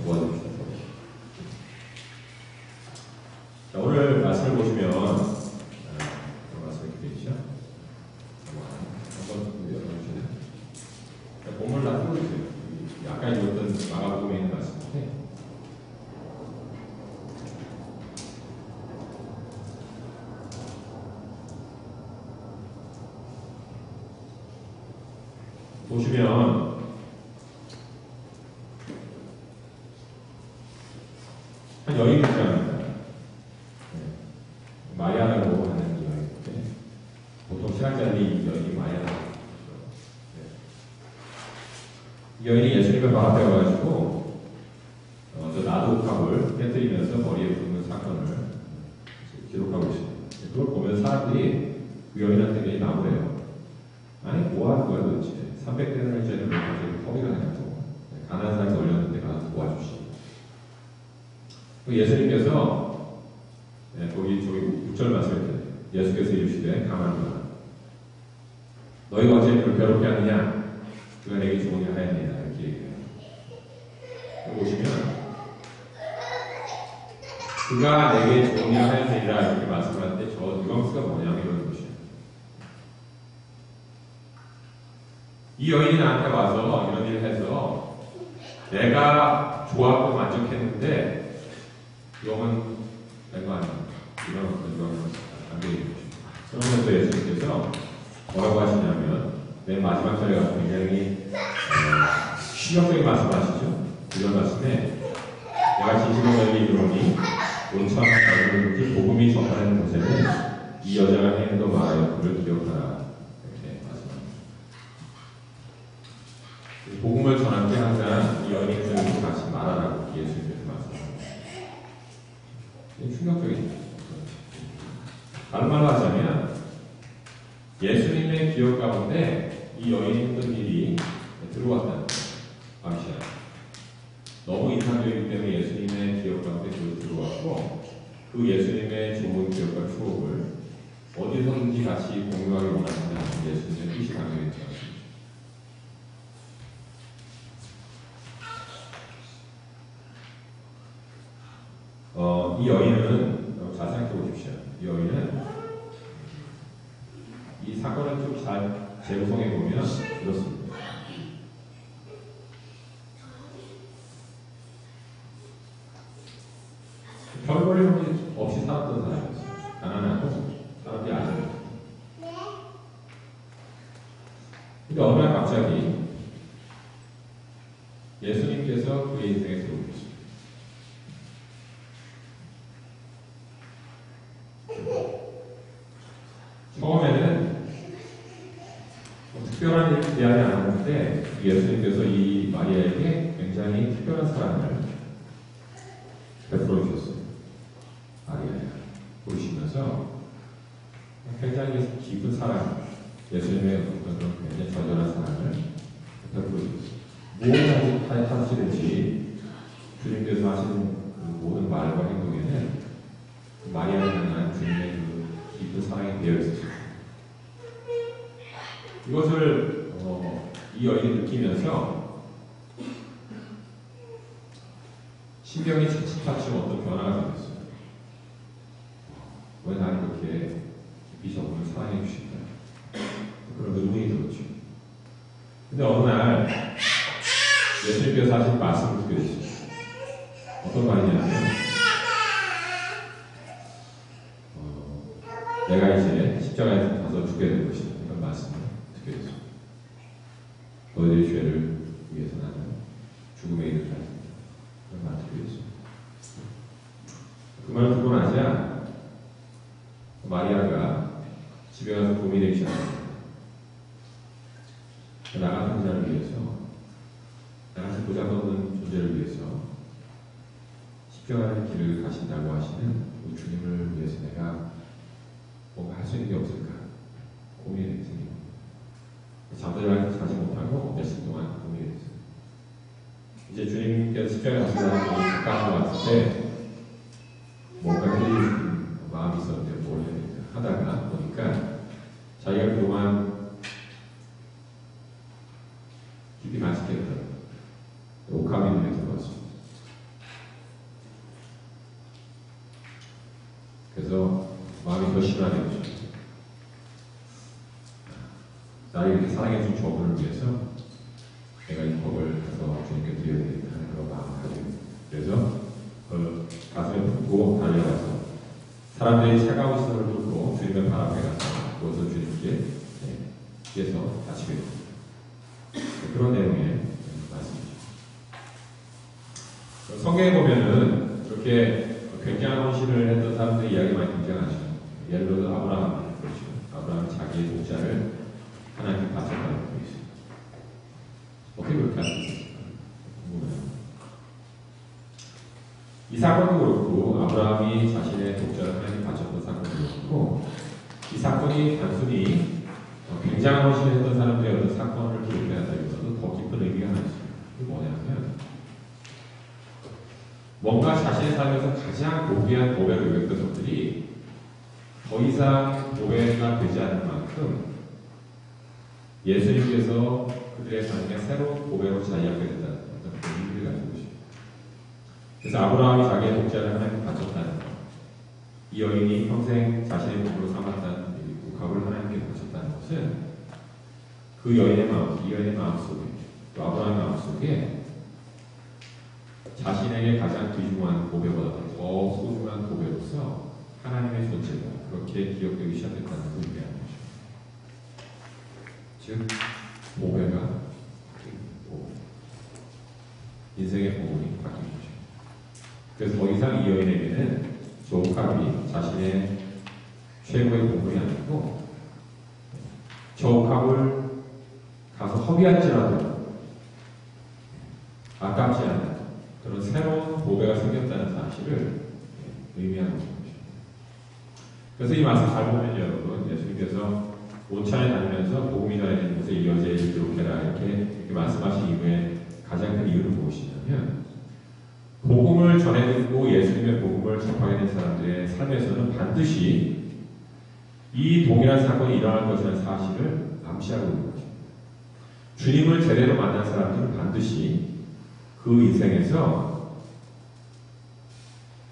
도와주십시오. 자, 오늘 말씀을 보시면 말씀을 이렇게 되시죠? 한번 열어주세요. 본문을 다 띄워주세요. 아까 읽었던 마가복음에 있는 말씀인데 보시면 한 여인 입장입니다. 마리아라고 하는 여인인데 보통 신학자들이 이 여인이 마리아라고 하죠. 이 여인이 예수님을 발 앞에 와가지고 저 나도갑을 깨뜨리면서 머리에 붓는 사건을 기록하고 있습니다. 그걸 보면 사람들이 그 여인한테 굉장히 나무래요. 아니 뭐 하는 거야 도대체? 300대를 죄를 갑자기 허비가 해가지고 가난한 사람이 걸렸는데 가서 도와주시. 예수님께서 거기 6절 말씀에 예수께서 이르시되 가만히 와. 너희가 어째 그를 괴롭게 하느냐? 그가 내게 좋은 일 하였느냐? 이렇게 얘기해요. 보시면 그가 내게 좋은 일 하였느니라 이렇게 말씀할 때 저 뉘앙스가 뭐냐면 이런 것이에요. 이 여인이 나한테 와서 이런 일을 해서 내가 좋았고 만족했는데 영은 된 거 아니야. 이런 안 되는 것입니다. 그러면서 예수님께서 뭐라고 하시냐면 맨 마지막 절에 가서 굉장히 시각적인 말씀하시죠. 이런 말씀에 내가 진실로 너희에게 이르노니 온천 여러분들이 복음이 전하는 곳에는 이 여자가 행한 거 말하여 그를 기억하라. 이렇게 말씀합니다. 복음을 전할 때 항상 이 여인의 점을 다시 말하라고 예수님께서 말씀합니다. 충격적인 다른 말로 하자면 예수님의 기억 가운데 이 여인이 했던 일이 들어왔다는 암시야. 너무 인상적이기 때문에 예수님의 기억 가운데 그것이 들어왔고 그 예수님의 좋은 기억과 추억을 어디서든지 같이 공유하기 원하시는 예수님의 뜻이 담겨있는 것 같습니다. 이 여인은 자세히 보십시오. 이 여인은 이 사건을 좀 잘 재구성해 보면 이렇습니다. 별 볼일 없이 살았던 사람이었어요. 가난하고 사람들이 아니에요. 근데 어느 날 갑자기 예수님께서 그의 인생에 들어오셨어요. 처음에는 특별한 일을 기대하지 않았는데 예수님께서 이 마리아에게 굉장히 특별한 사랑을 베풀어 주셨어요. 마리아야 부르시면서 굉장히 깊은 사랑, 예수님의 어떤 그런 굉장히 절절한 사랑을 베풀어 주셨어요. 무엇을 하시든지 주님께서 하시는 그 모든 말과 행동에는 마리아를 향한 주님의 그 깊은 사랑이 되어 있었어요. 이것을 이 여인이 느끼면서 신경이 차츰차츰 어떤 변화가 생겼어요. 왜 나를 그렇게 깊이 저분을 사랑해 주실까? 그런 의문이 들었죠. 근데 어느 날 예수님께서 하신 말씀을 듣게 됐어요. 어떤 말이냐면 내가 이제 십자가에 가서 죽게 될 것이다. 이런 말씀을 듣게 됐어요. 너희들의 죄를 위해서 나는 죽음에 이르리라. 이런 말을 듣게 됐어요. 그 말을 듣고 나자 마리아가 집에 가서 고민하기 시작합니다. 나 같은 자를 위해서, 나같이 보잘것없는 존재를 위해서 십자가의 길을 가신다고 하시는 그 주님을 위해서 내가 뭔가 할 수 있는 게 없을까 고민이 생깁니다. 잠들어 자지 못하고 며칠 동안 고민이 됐어요. 이제 주님께서 십자가에 가신다는 분이 가까워 왔을 때 뭔가 해드리고 싶은 마음이 있었는데 뭘 해야 될까 하다가 보니까 자기가 그동안 깊이 간직했던 옥합이 눈에 들어왔습니다. 그래서 마음이 더 심하게 되죠. 나를 이렇게 사랑해준 저분을 위해서 내가 이 법을 가서 주님께 드려야 되겠다 하는 그런 마음을 가지고 그래서 그걸 가슴에 품고 달려가서 사람들이 차가운 시선을 뚫고 주님의 발 앞에 가서 그것을 주님께 뒤에서 바치게 됩니다. 그런 내용의 말씀이죠. 성경에 보면은 이렇게 굉장한 헌신을 했던 사람들의 이야기 많이 등장하죠. 예를 들어서 아브라함, 그렇죠. 아브라함은 자기의 독자를 하나님께 바쳤다는 게 있어요. 어떻게 그렇게 할 수 있을까? 궁금해요. 이 사건도 그렇고, 아브라함이 자신의 독자를 하나님께 바쳤던 사건도 그렇고, 이 사건이 단순히 굉장한 헌신을 했던 사람들의 어떤 사건을 기록한다기보다도 더 깊은 의미가 하나 있어요. 그게 뭐냐면, 뭔가 자신의 삶에서 가장 고귀한 고백을 요구했던 것들이 더 이상 고백가 되지 않을 만큼 예수님께서 그들의 삶에 새로운 고백으로 자리하게 된다는 어떤 그런 의미를 가지고 계십니다. 그래서 아브라함이 자기의 독자를 하나님께 바쳤다는 것, 이 여인이 평생 자신의 몸으로 삼았다는 옥합을 하나님께 바쳤다는 것은 그 여인의 마음, 이 여인의 마음속에 또 아브라함의 마음속에 자신에게 가장 귀중한 고백보다 더 소중한 고백으로서 하나님의 존재가 그렇게 기억되기 시작했다는 것을 의미하는 것입니다. 즉, 고백가 인생의 복음이 바뀐 것입니다. 그래서 더 이상 이 여인에게는 저 옥합이 자신의 최고의 복음이 아니고 저 옥합을 가서 허비할지라도 아깝지 않은 그런 새로운 보배가 생겼다는 사실을 의미하는 것입니다. 그래서 이 말씀 잘 보면 여러분, 예수님께서 온천에 다니면서 복음이 전해지는 곳에 이 여자를 기록해라 이렇게 말씀하신 이후에 가장 큰 이유를 무엇이냐면 복음을 전해 듣고 예수님의 복음을 접하게 된 사람들의 삶에서는 반드시 이 동일한 사건이 일어날 것이라는 사실을 암시하고 있는 거죠. 주님을 제대로 만난 사람들은 반드시 그 인생에서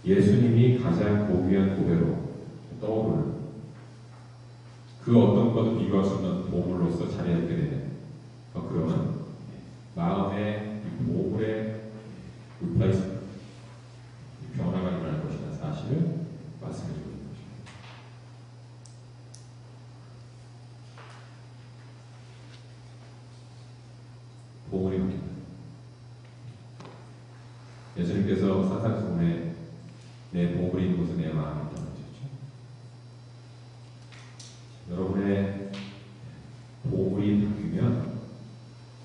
예수님이 가장 고귀한 보배로 떠오르는 그 어떤 것도 비교할 수 없는 보물로서 자리하게 되는 그런 마음의 보물의 replacement, 변화가 일어날 것이라는 사실을 말씀해주고 있는 것입니다. 보물이 바뀝니다. 예수님께서 산상수훈에 내 보물이 있는 곳에 내 마음이 있다고 하셨죠. 여러분의 보물이 바뀌면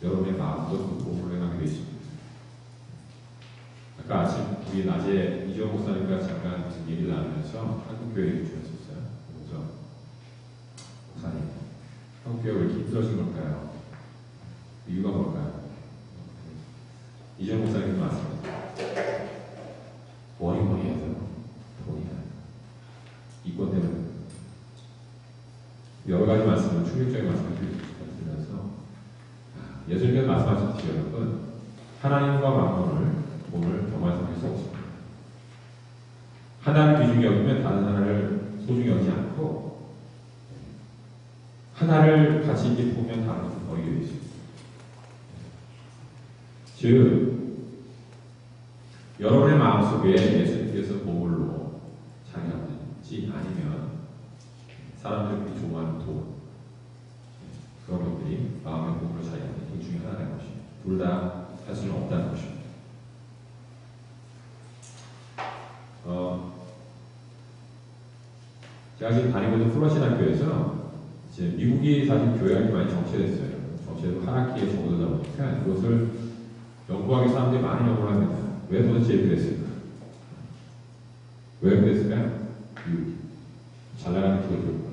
여러분의 마음도 그 보물을 향하게 되어 있습니다. 아까 아침 우리 낮에 이재호 목사님과 잠깐 무슨 얘기를 나누면서 한국교회 얘기 주셨었어요. 그래서 목사님, 한국교회 왜 이렇게 힘들어진 걸까요? 이유가 뭘까요? 이재호 목사님도 맞습니다. 머리머리해서 돈이다. 이권 때문에 여러 가지 말씀을 충격적인 말씀을 드리면서 예수님께서 말씀하셨듯이 여러분 하나님과 마음을 오늘 정말 섬길 수 없습니다. 하나를 귀중히 여기면 다른 하나를 소중히 여기지 않고 하나를 가치 있게 보면 다른 것을 버리게 되어 있습니다. 즉 여러분의 마음속에 예수님께서 보물로 자리하든지 아니면 사람들이 좋아하는 돈 그런 것들이 마음의 보물로 자리하는 이 중에 하나라는 것입니다. 둘 다 할 수는 없다는 것입니다. 제가 지금 다니고 있는 플러신 학교에서 이제 미국이 사실 교회가 많이 정체됐어요. 정체되고 하나키에 접어들다 보니까 그것을 연구하기 사람들이 많이 연구를 합니다. 왜 도대체 이렇게 됐을까? 왜 이렇게 됐을까요? 잘 나가는 기독교.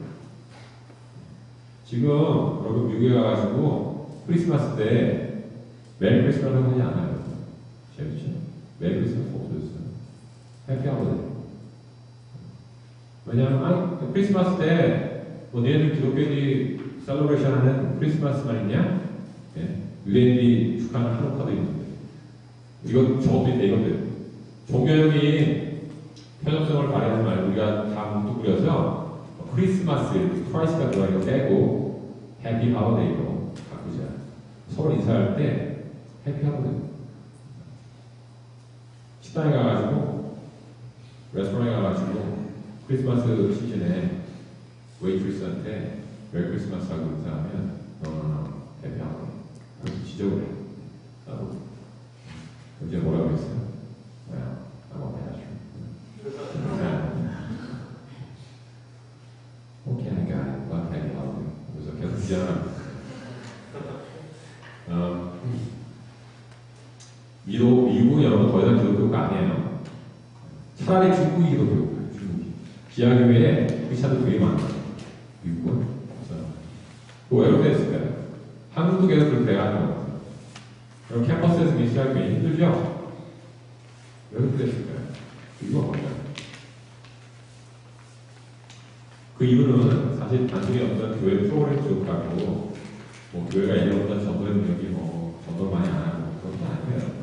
지금 여러분 미국에 가가지고 크리스마스 때 메리 크리스마스라고 하지 않아요. 재밌죠? 메리 크리스마스 없어졌어요. 해피하거든요. 왜냐하면 크리스마스 때 뭐 너희들 기독교인들이 셀러브레이션 하는 크리스마스만 있냐? 네. 유대인들이 축하하는 하누카도 있는데 이건 저것도 있다 이것도 종교적인 편협성을 발휘하지 말고 우리가 다 뭉뚱그려서 크리스마스 크라이스트가 들어가는 거 빼고 해피 하우데이로 바꾸자. 서로 인사할 때 해피 하우데이. 식당에 가가지고 레스토랑에 가가지고 크리스마스 시즌에 웨이트리스한테 메리 크리스마스 하고 인사하면 해피 하우데이. 그래서 지적을 해요. 이제 뭐라고 했어요? Well, I'm a pastor. Okay, I got it. Well, happy holiday. 그래서 계속 지적합니다. 미국은 여러분 더 이상 기독교가 아니에요. 차라리 중국이 기독교예요. 중국이. 지하교회에 크리스찬도 되게 많아요. 미국은. 왜 이렇게 됐을까요? 한국도 계속 그렇게 돼가는 것 같아요. 그럼 캠퍼스에서 미시하기 굉장히 힘들죠? 왜 그렇게 됐을까요? 이유가 뭘까요? 그 이유는 사실 단순히 어떤 교회 프로그램 부족하고 뭐 교회가 이런 어떤 전도의 능력이 뭐 전도를 많이 안 하고 그런 건 아니에요.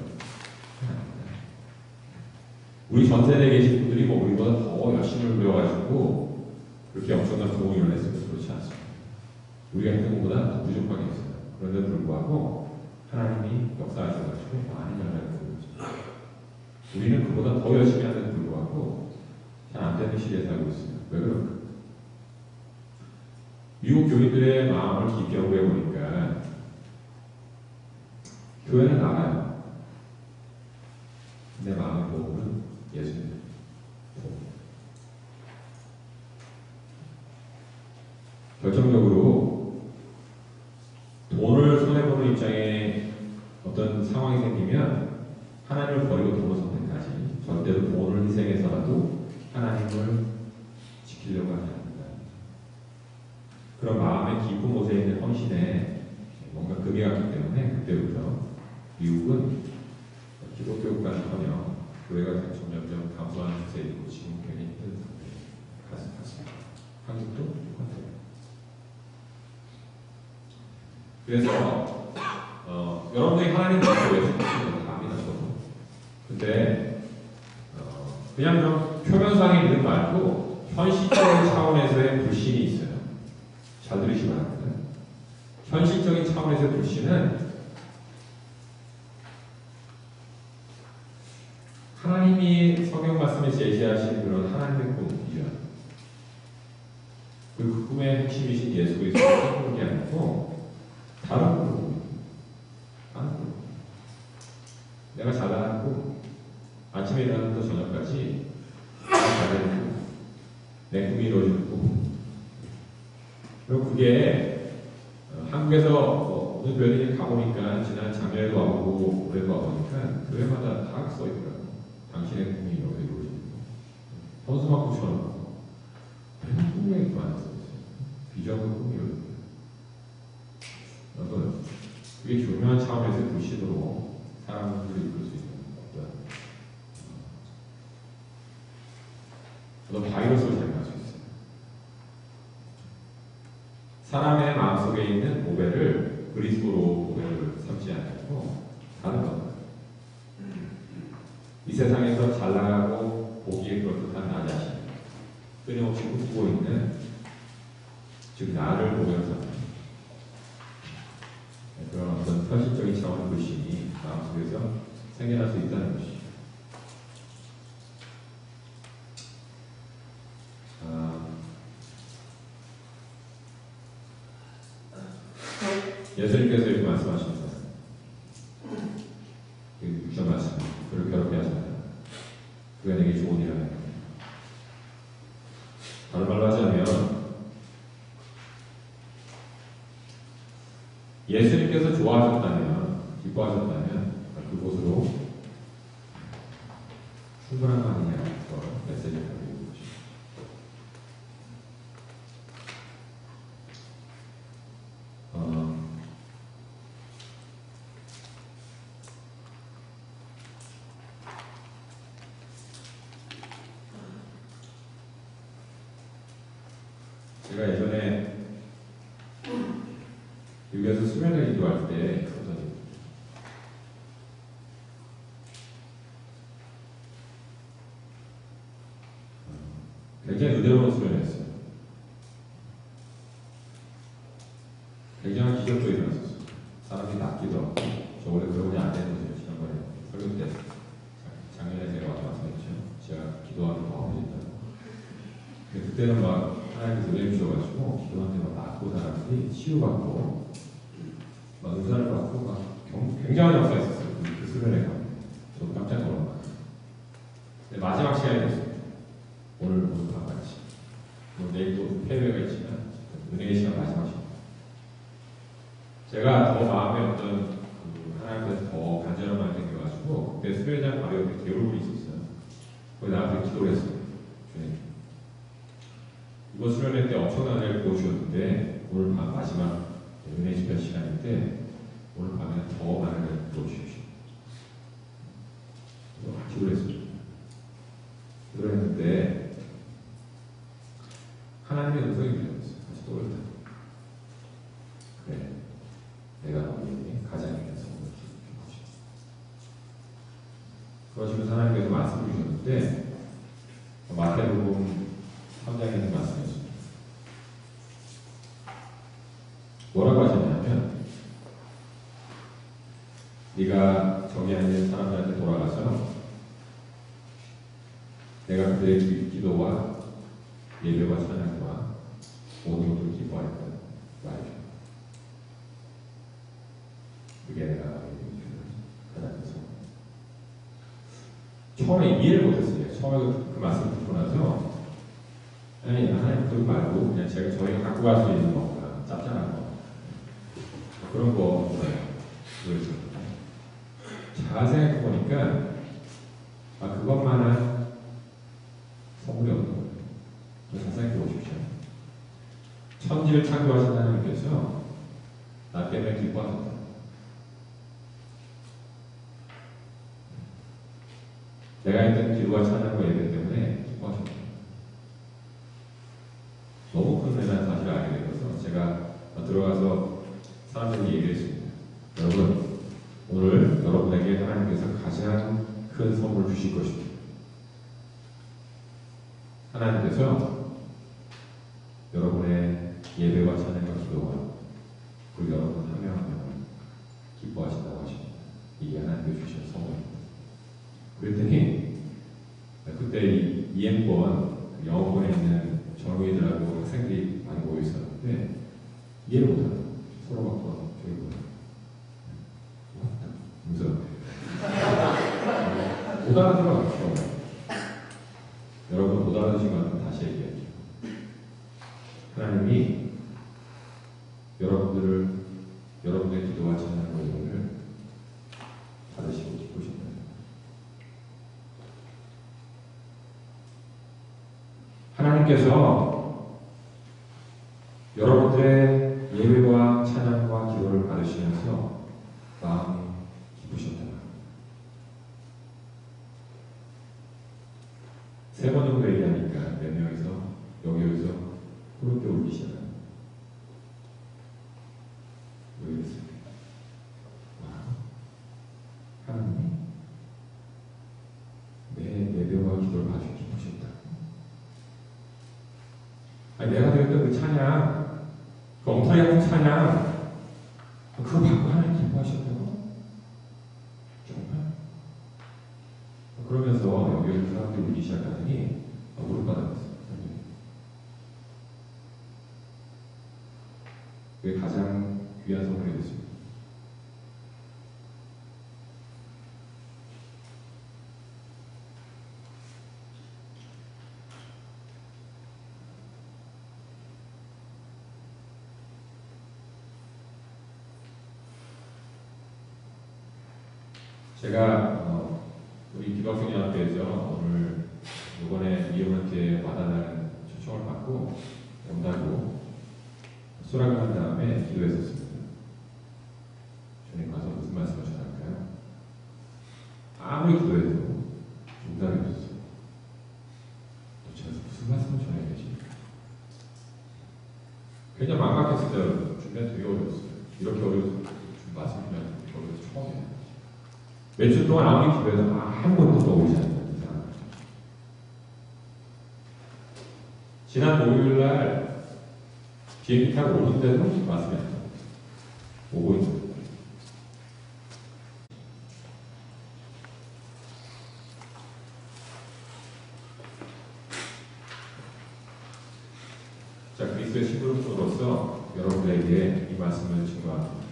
우리 전 세대에 계신 분들이 뭐 우리보다 더 열심히 누려가지고 그렇게 엄청난 부흥을 이뤄냈으면 그렇지 않습니다. 우리가 했던 것보다 더 부족하게 했어요. 그런데도 불구하고 하나님이 역사하셔가지고 많이 열매를 보여주죠. 우리는 그보다 더 열심히 하는데도 불구하고 잘 안 되는 시대에 살고 있습니다. 왜 그럴까? 미국 교인들의 마음을 깊게 연구해 보니까 교회는 나가요. 내 마음의 보험은 예수님. 결정적으로 돈을 손해보는 입장에 어떤 상황이 생기면 하나님을 버리고 돈을 선택하지 절대로 돈을 희생해서라도 하나님을 지키려고 하지 않는다. 그런 마음의 깊은 곳에 있는 헌신에 뭔가 금이 갔기 때문에 그때부터 미국은 기독교국가는커녕 교회가 점점점 감소하는 추세에 있고 지금 굉장히 힘든 상태에 갔습니다. 한국도 똑같아요. 그래서 여러분들이 하나님 말씀을 왜 생각하시는 거 압니다. 저도. 근데 그냥 좀 표면상의 믿음 말고 현실적인 차원에서의 불신이 있어요. 잘 들으시기 바랍니다. 현실적인 차원에서의 불신은 하나님이 성경 말씀에 제시하신 그런 하나님의 꿈이죠. 그 꿈의 핵심이신 예수 그리스도의 생명이 아니고 다른 꿈입니다. 다른 꿈. 내가 잘 나가는 꿈. 아침에 일어나서 저녁까지 잘 되는 꿈. 내 꿈이 이루어지는 꿈. 그리고 그게 한국에서 어느 교회에 가보니까 지난 작년에도 와보고 올해도 와보니까 교회마다 다 써있더라고요. 당신의 꿈이 이루어지는 꿈. 헌수막구처럼 분명히 많이 써있어요. 비전과 꿈이 이루어지는 꿈. 여러분, 그게 교묘한 차원에서 불신으로 사람들을 이끌 수 있는 어떤 바이러스를 사용할 수 있어요. 사람의 마음속에 있는 오배를 그리스도로 오배를 삼지 않고 다른 겁니다. 이 세상에서 잘 나가고 보기에 그렇듯한 나 자신 끊임없이 꿈꾸고 있는 즉 나를 오배로 삼는 그런 어떤 현실적인 차원의 불신이 마음속에서 생겨날 수 있다는 것이죠. 예수님께서 이렇게 말씀하십니다. 그 6절 말씀. 그를 괴롭게 하지 마라. 그가 내게 좋은 일을 하였다. 다른 말로 하자면 예수님께서 좋아하셨다면, 기뻐하셨다면 그곳으로 충분한 거 아니냐 메시지를 드리는 것입니다. 제가 예전에 여기에서 수면을 기도할 때 굉장히 은혜로운 수면이었어요. 굉장한 기적도 일어났었어요. 사람들이 낫기도 하고 저 원래 그런 게 안 되는 거죠. 지난번에 설교 때 작년에 제가 와서 말씀했죠. 제가 기도하는 거 아버진다고. 그때는 막 하나님께서 은혜 주셔가지고 기도하는데 막 낫고 사람들이 치유받고 막 은사를 받고 막 굉장한 역사가 있었어요. 그 수련회가. 저도 깜짝 놀랐어요. 근데 마지막 시간이 됐어요. 오늘 밤같이. 내일 또 폐회가 있지만 은혜의 시간 마지막 시간. 제가 더 마음에 어떤 하나님께서 더 간절한 마음이 생겨가지고 그때 수련장 바로 옆에 게으름이 있었어요. 거기 나한테 기도를 했어요. 주님. 이번 수련회 때 엄청난 은혜를 보여주셨는데 오늘 밤 마지막 은혜 집회 시간인데 오늘 밤에 더 많은 은혜를 보여주십시오. 기도를 했어요. 기도를 했는데 하나님의 음성이 들렸어요. 다시 떠올렸다. 그래, 내가 너에게 가장 귀한 선물을 줄 것이다. 그러시면서 하나님께서 말씀을 주셨는데 마태복음 3장에 있는 말씀이었습니다. 뭐라고 하셨냐면 네가 저기 앉은 사람들한테 돌아가서 내가 그들의 기도와 예배와 찬양과 모든 것을 기뻐하였다 말이죠. 그게 내가 가장 큰 소원. 처음에 이해를 못했어요. 처음에 그 말씀을 듣고 나서 아니 하나님 그러지 말고 그냥 제가 저희가 갖고 갈 수 있는 거구나. 짭짤한 거 그런 거 그랬죠. 잘 생각해 보니까 그것만은 선물이 없는 거예요. 잘 생각해 보십시오. 천지를 창조하신 하나님께서 나 때문에 기뻐하셨다. 내가 했던 기도와 찬양과 예배 때문에 기뻐하셨다. 너무 들어가서 사람들이 얘기했습니다. 여러분, 오늘 여러분에게 하나님께서 가장 큰 선물을 주실 것입니다. 하나님께서 여러분의 예배와 찬양과 기도와 그리고 여러분 한 명 한 명을 기뻐하신다고 하십니다. 이게 하나님께 주신 선물입니다. 그랬더니 그때 이행권 영어권에 있는 젊은이들하고 학생들이 많이 모여 있었는데 이해를 못하는 서로 갖고 저기 뭐야 무슨 못 알아들어요. 여러분 못 알아듣신 것 같으면 다시 얘기할게요. 하나님이 여러분의 기도와 찬양과 예배를 받으시고 기쁘신다. 하나님께서 여러분들의 예배와 찬양과 기도를 받으시면서 마음이 기쁘셨다. 3번 정도 얘기하니까 몇 명이서 여기서 그렇게 울리시잖아요. 왜 그랬어요? 하나님 내 예배와 기도를 봐주기 기쁘셨다. 아니, 내가 드렸던 그 찬양, 그 엉터리 같은 찬양, 그거 받고 하나님 기뻐하셨다고? 정말? 그러면서 여기 사람들이 울기 시작하더니 무릎 받아봤어요. 그게 가장 귀한 선물이 됐습니다. 제가 우리 기독학생연합회에서 오늘 이번에 이혼한테 와달라는 초청을 받고 온다고 수락을 한 다음에 기도했었습니다. 주님 가서 무슨 말씀을 전할까요? 아무리 기도해도 응답이 없었어요. 도대체 무슨 말씀을 전해야 되지? 그냥 막막했어요. 준비가 되게 어려웠어요. 이렇게 어려워서 말씀을 전하는 게 어려워서 처음이에요. 며칠 동안 아무리 기도해도 아무것도 떠오르지 않는 이상. 지난 목요일날 비행기 타고 오는데도 말씀이 안 나와요. 오고 있는 거예요. 자, 그리스도의 신부로서 여러분들에게 이 말씀을 증거합니다.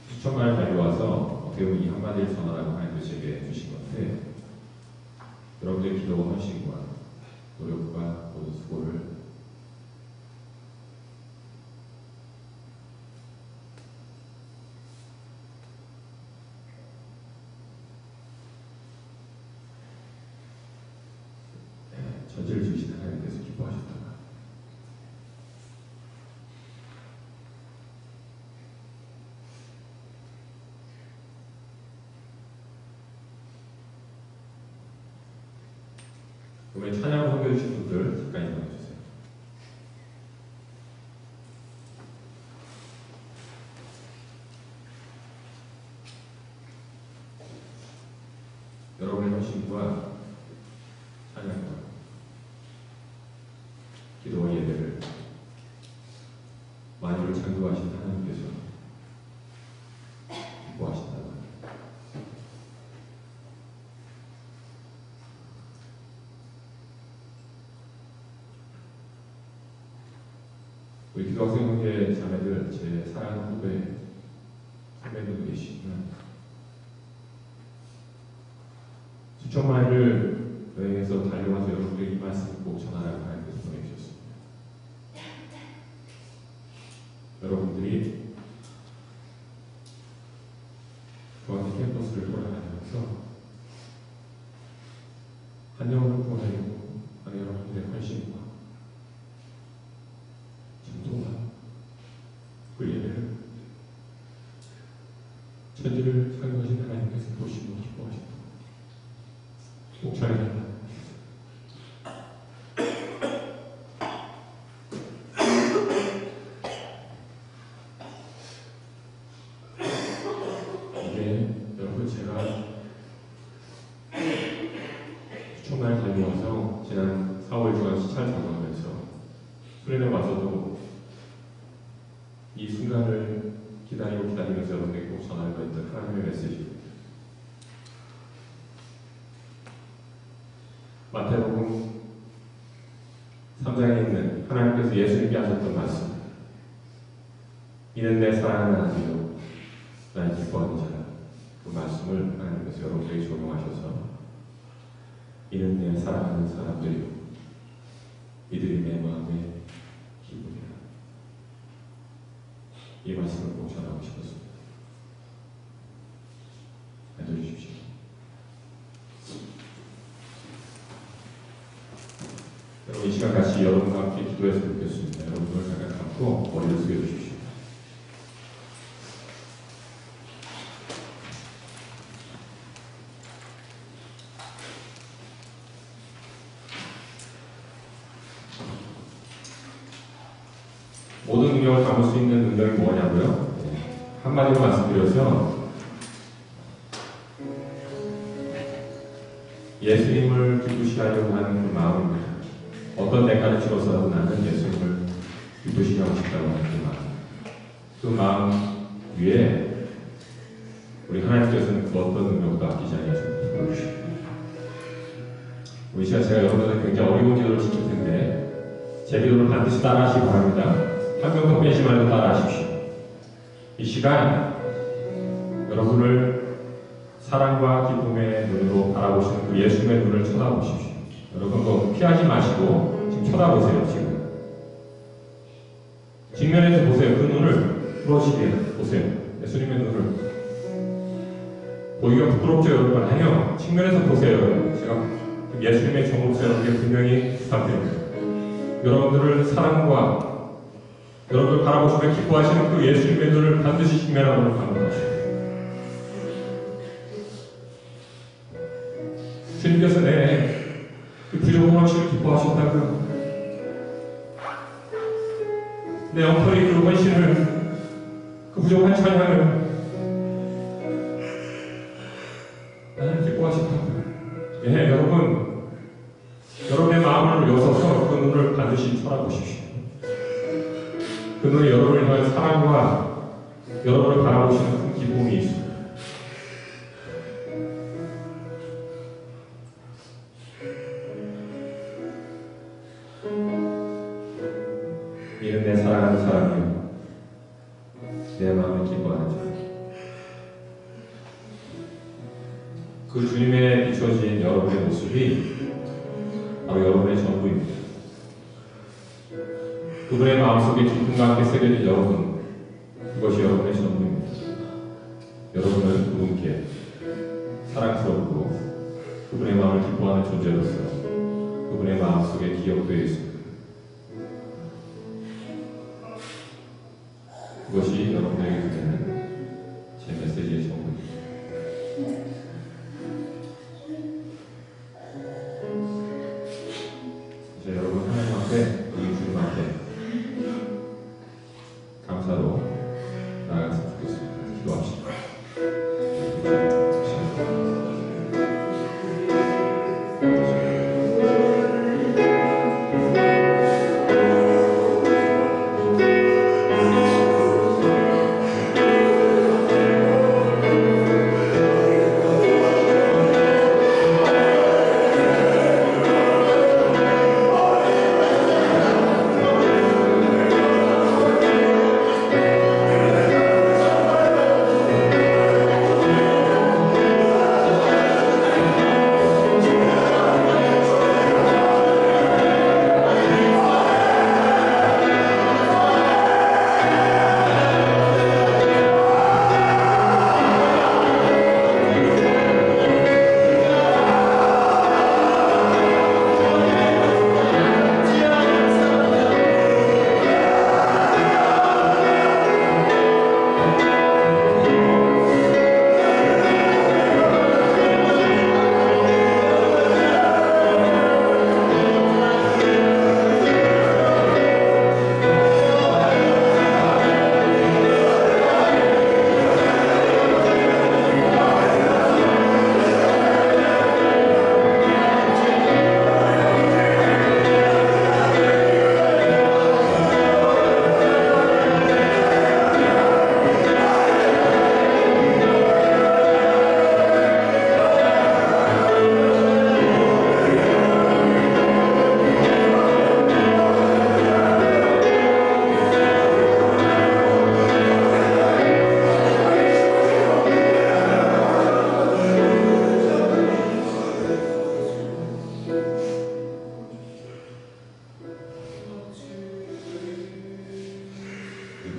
수천만을 달려와서 어떻게 보면 이 한마디를 전하라고 하나님께서 제게 주신 건데, 여러분들의 기도와 헌신과 노력과 모든 수고를 전제를 주신 하나님께서 기뻐하셨다. 그러면 찬양을 섬겨주신 분들 잠깐 일어나주세요. 여러분의 헌신과 찬양과 기도와 예배를 만유를 창조하신 하나님께서 기뻐하신다. 우리 기도학생 형제 자매들, 제 사랑하는 후배 선배님도 계시지만 수천 마일을 여행해서 달려와서 여러분들에게 이 말씀을 꼭 전하라고 하나님께서 보내주셨습니다. 여러분들이 저한테 캠퍼스를 돌아다니면서 한 영혼을 구원하려고 하는 여러분들의 관심과 정도와 그 예배를 천지를 창조하신 하나님께서 보시고 기뻐하신다. 꼭 잘해달라. 저도 이 순간을 기다리면서 여러분에게 꼭 전하려고 했던 하나님의 메시지입니다. 마태복음 3장에 있는 하나님께서 예수님께 하셨던 말씀, 이는 내 사랑하는 아들이요 나의 기뻐하는 자라. 그 말씀을 하나님께서 여러분에게 적용하셔서 이는 내 사랑하는 사람들이요 이들이 내 마음의 기쁨이라. 이 말씀을 꼭 전하고 싶었습니다. 해주십시오. 여러분, 이 시간 같이 여러분과 함께 기도했으면 좋겠습니다. 여러분 눈을 잠깐 감고 머리를 숙여주십시오. 모든 능력을 담을 수 있는 능력이 뭐냐고요? 한마디로 말씀드려서 예수님을 기쁘시게 하려고 하는 그 마음입니다. 어떤 대가를 치러서라도 나는 예수님을 기쁘시게 하고 싶다고 하는 그 마음. 그 마음 위에 우리 하나님께서는 그 어떤 능력도 아끼지 않으시고 보여주십니다. 이 시간 제가 여러분들 굉장히 어려운 기도를 지킬 텐데 제 기도를 반드시 따라하시기 바랍니다. 한 명도 빼지 말고 따라하십시오. 이 시간 여러분을 사랑과 기쁨의 눈으로 바라보시는 그 예수님의 눈을 쳐다보십시오. 여러분 그거 피하지 마시고 지금 쳐다보세요. 지금 직면해서 보세요. 그 눈을 풀어지게 보세요. 예수님의 눈을. 보기가 부끄럽죠 여러분? 아니요. 측면에서 보세요. 제가 예수님의 종으로서 여러분께 분명히 부탁드립니다. 여러분들을 사랑과 여러분을 바라보시며 기뻐하시는 그 예수님의 눈을 반드시 직면하도록 강구하십시오. 주님께서 그 부족한 헌신을 기뻐하셨다고요. 내 엉터리 그 헌신을, 그 부족한 찬양을 나는 기뻐하셨다고요. 예, 여러분의 마음을 여서서 그 눈을 반드시 쳐다보십시오. 그 눈에 여러분을 향한 사랑과 여러분을 바라보시는 큰 기쁨이 있습니다. 이는 내 사랑하는 사람이요 내 마음을 기뻐하는 자. 그 주님의 비춰진 여러분의 모습이 바로 여러분의 전부입니다. 그분의 마음속에 기쁨과 함께 새겨진 여러분, 그것이 여러분의 전부입니다. 여러분은 그분께 사랑스럽고 그분의 마음을 기뻐하는 존재로서 그분의 마음속에 기억되어 있습니다. 그것이 여러분에게 드리는 제 메시지의 전부입니다. 이제 여러분 하나님 앞에, 우리 주님 앞에 감사로 나아갔으면 좋겠습니다. 기도합시다.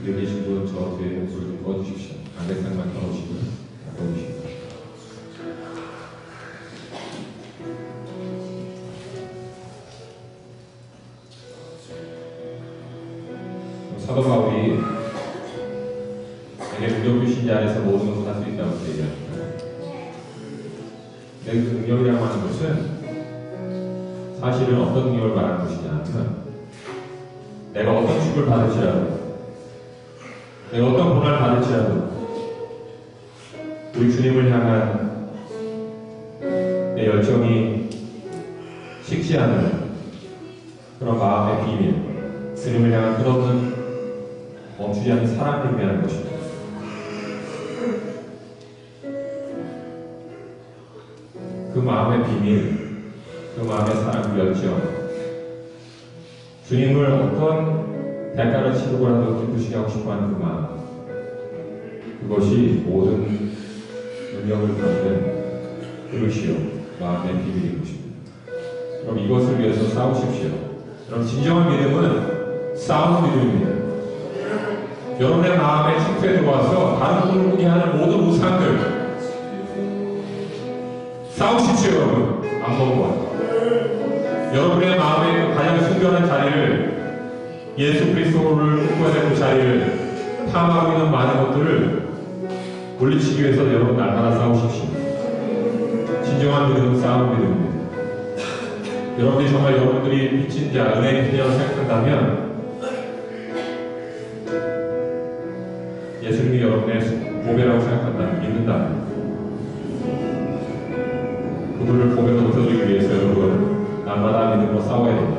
뒤에 계신 분 저 뒤에 목소리 좀 꺼주십시오. 안대상만 켜놓으시고요. 꺼주시고요. 사도 바울이 내게 능력 주신 자 안에서 모든 것을 할 수 있다고 얘기합니다. 근데 그 능력이라고 하는 것은 사실은 어떤 능력을 말하는 것이냐 하면 내가 어떤 축을 받을지라도 내가 어떤 고난을 받을지라도 우리 주님을 향한 내 열정이 식지 않는 그런 마음의 비밀, 주님을 향한 끝없는 멈추지 않는 사랑을 의미하는 것입니다. 그 마음의 비밀, 그 마음의 사랑, 열정, 주님을 어떤 대가를 치르고라도 기쁘시게 하고 싶어하는 그 마음, 그것이 모든 능력을 갖는 그릇이요, 마음의 비밀인 것입니다. 그럼 이것을 위해서 싸우십시오. 그럼 진정한 믿음은 싸우는 믿음입니다. 여러분의 마음의 침투에 들어와서 다른 분을 보게 하는 모든 우상들 싸우십시오. 여러분 안먹고 여러분의 마음의 가장 순결한 자리를 예수 그리스도를 굽어야 되는 자리를 탐하고 있는 많은 것들을 물리치기 위해서 여러분 날마다 싸우십시오. 진정한 믿음은 싸우는 믿음입니다. 여러분이 정말 여러분들이 미친 자, 은혜의 피자라고 생각한다면 예수님이 여러분의 보배라고 생각한다면, 믿는다면 그분을 보배로 웃어주기 위해서 여러분 날마다 믿음으로 싸워야 됩니다.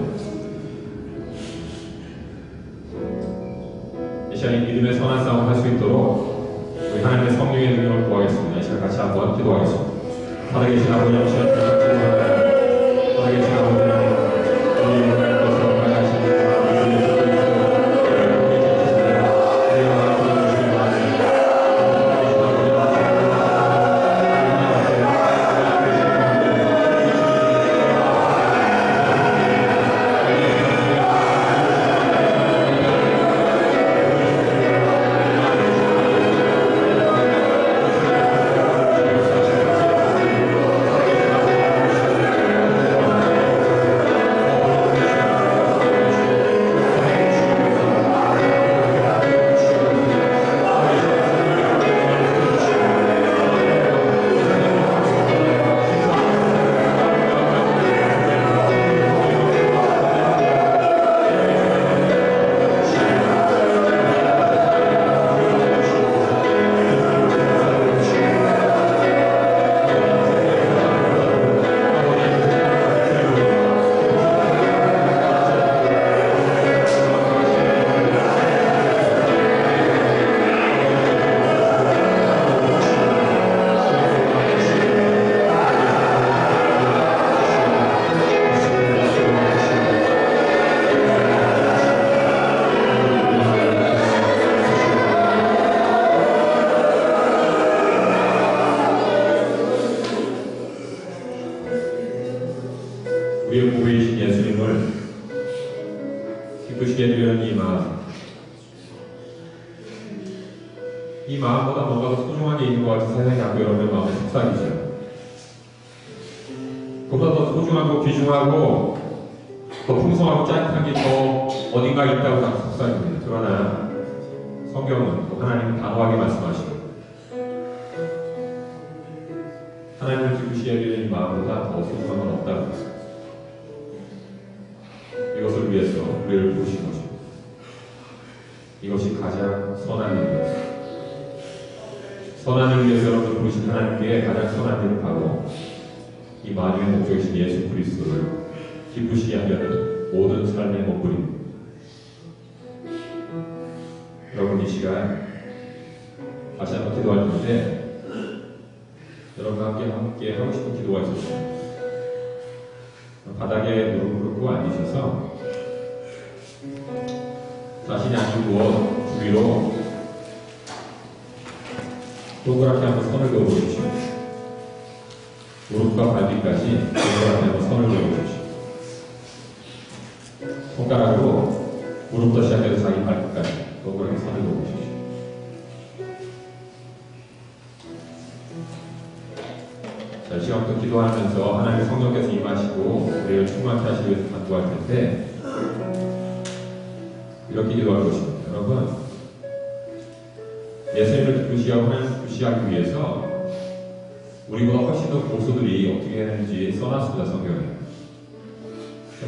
이 시간에 믿음의 선한 싸움 할 수 있도록 우리 하나님의 성령의 능력을 구하겠습니다. 이 시간 같이 한번 기도하겠습니다. 살아계신 아버지 한 시간 기도합니다. 살아계신 아버지 하나님 우리의 보배이신 예수님을 기쁘시게 해드리는 이 마음보다 뭔가 더 소중한 게 있는 것 같은 세상이 자꾸 여러분의 마음에 속삭이죠. 그보다 더 소중하고 귀중하고 더 풍성하고 짜릿한 게 더 어딘가 있다고 자꾸 속삭입니다. 그러나 성경은 또 하나님은 단호하게 말씀하시고 하나님을 기쁘시게 해드리는 이 마음보다 더 소중한 건 없다고 했습니다. 이것을 위해서 우리를 부르신 것입니다. 이것이 가장 선한 일입니다. 선한 일을 위해서 여러분을 부르신 하나님께 가장 선한 일을 바로 이 만유의 목적이신 예수 그리스도를 기쁘시게 하려는 모든 삶의 몸부림입니다. 여러분 이 시간 다시 한번 기도할 텐데 여러분과 함께 하고 싶은 기도가 있었습니다. 바닥에 무릎 꿇고 앉으셔서 자신이 앉은 누워 주위로 동그랗게 한번 선을 그어보십시오. 무릎과 발뒤까지 동그랗게 한번 선을 그어보십시오. 손가락으로 무릎부터 시작해서 자기 발끝까지 동그랗게 선을 그어보십시오. 이 시간부터 기도하면서 하나님의 성령께서 임하시고 우리를 충만케 하시기 위해서 간구할 텐데 이렇게 기도할 것입니다. 여러분, 예수님을 기쁘시하고 하나님을 기쁘시하기 위해서 우리보다 훨씬 더 고수들이 어떻게 했는지 써놨습니다. 성경에.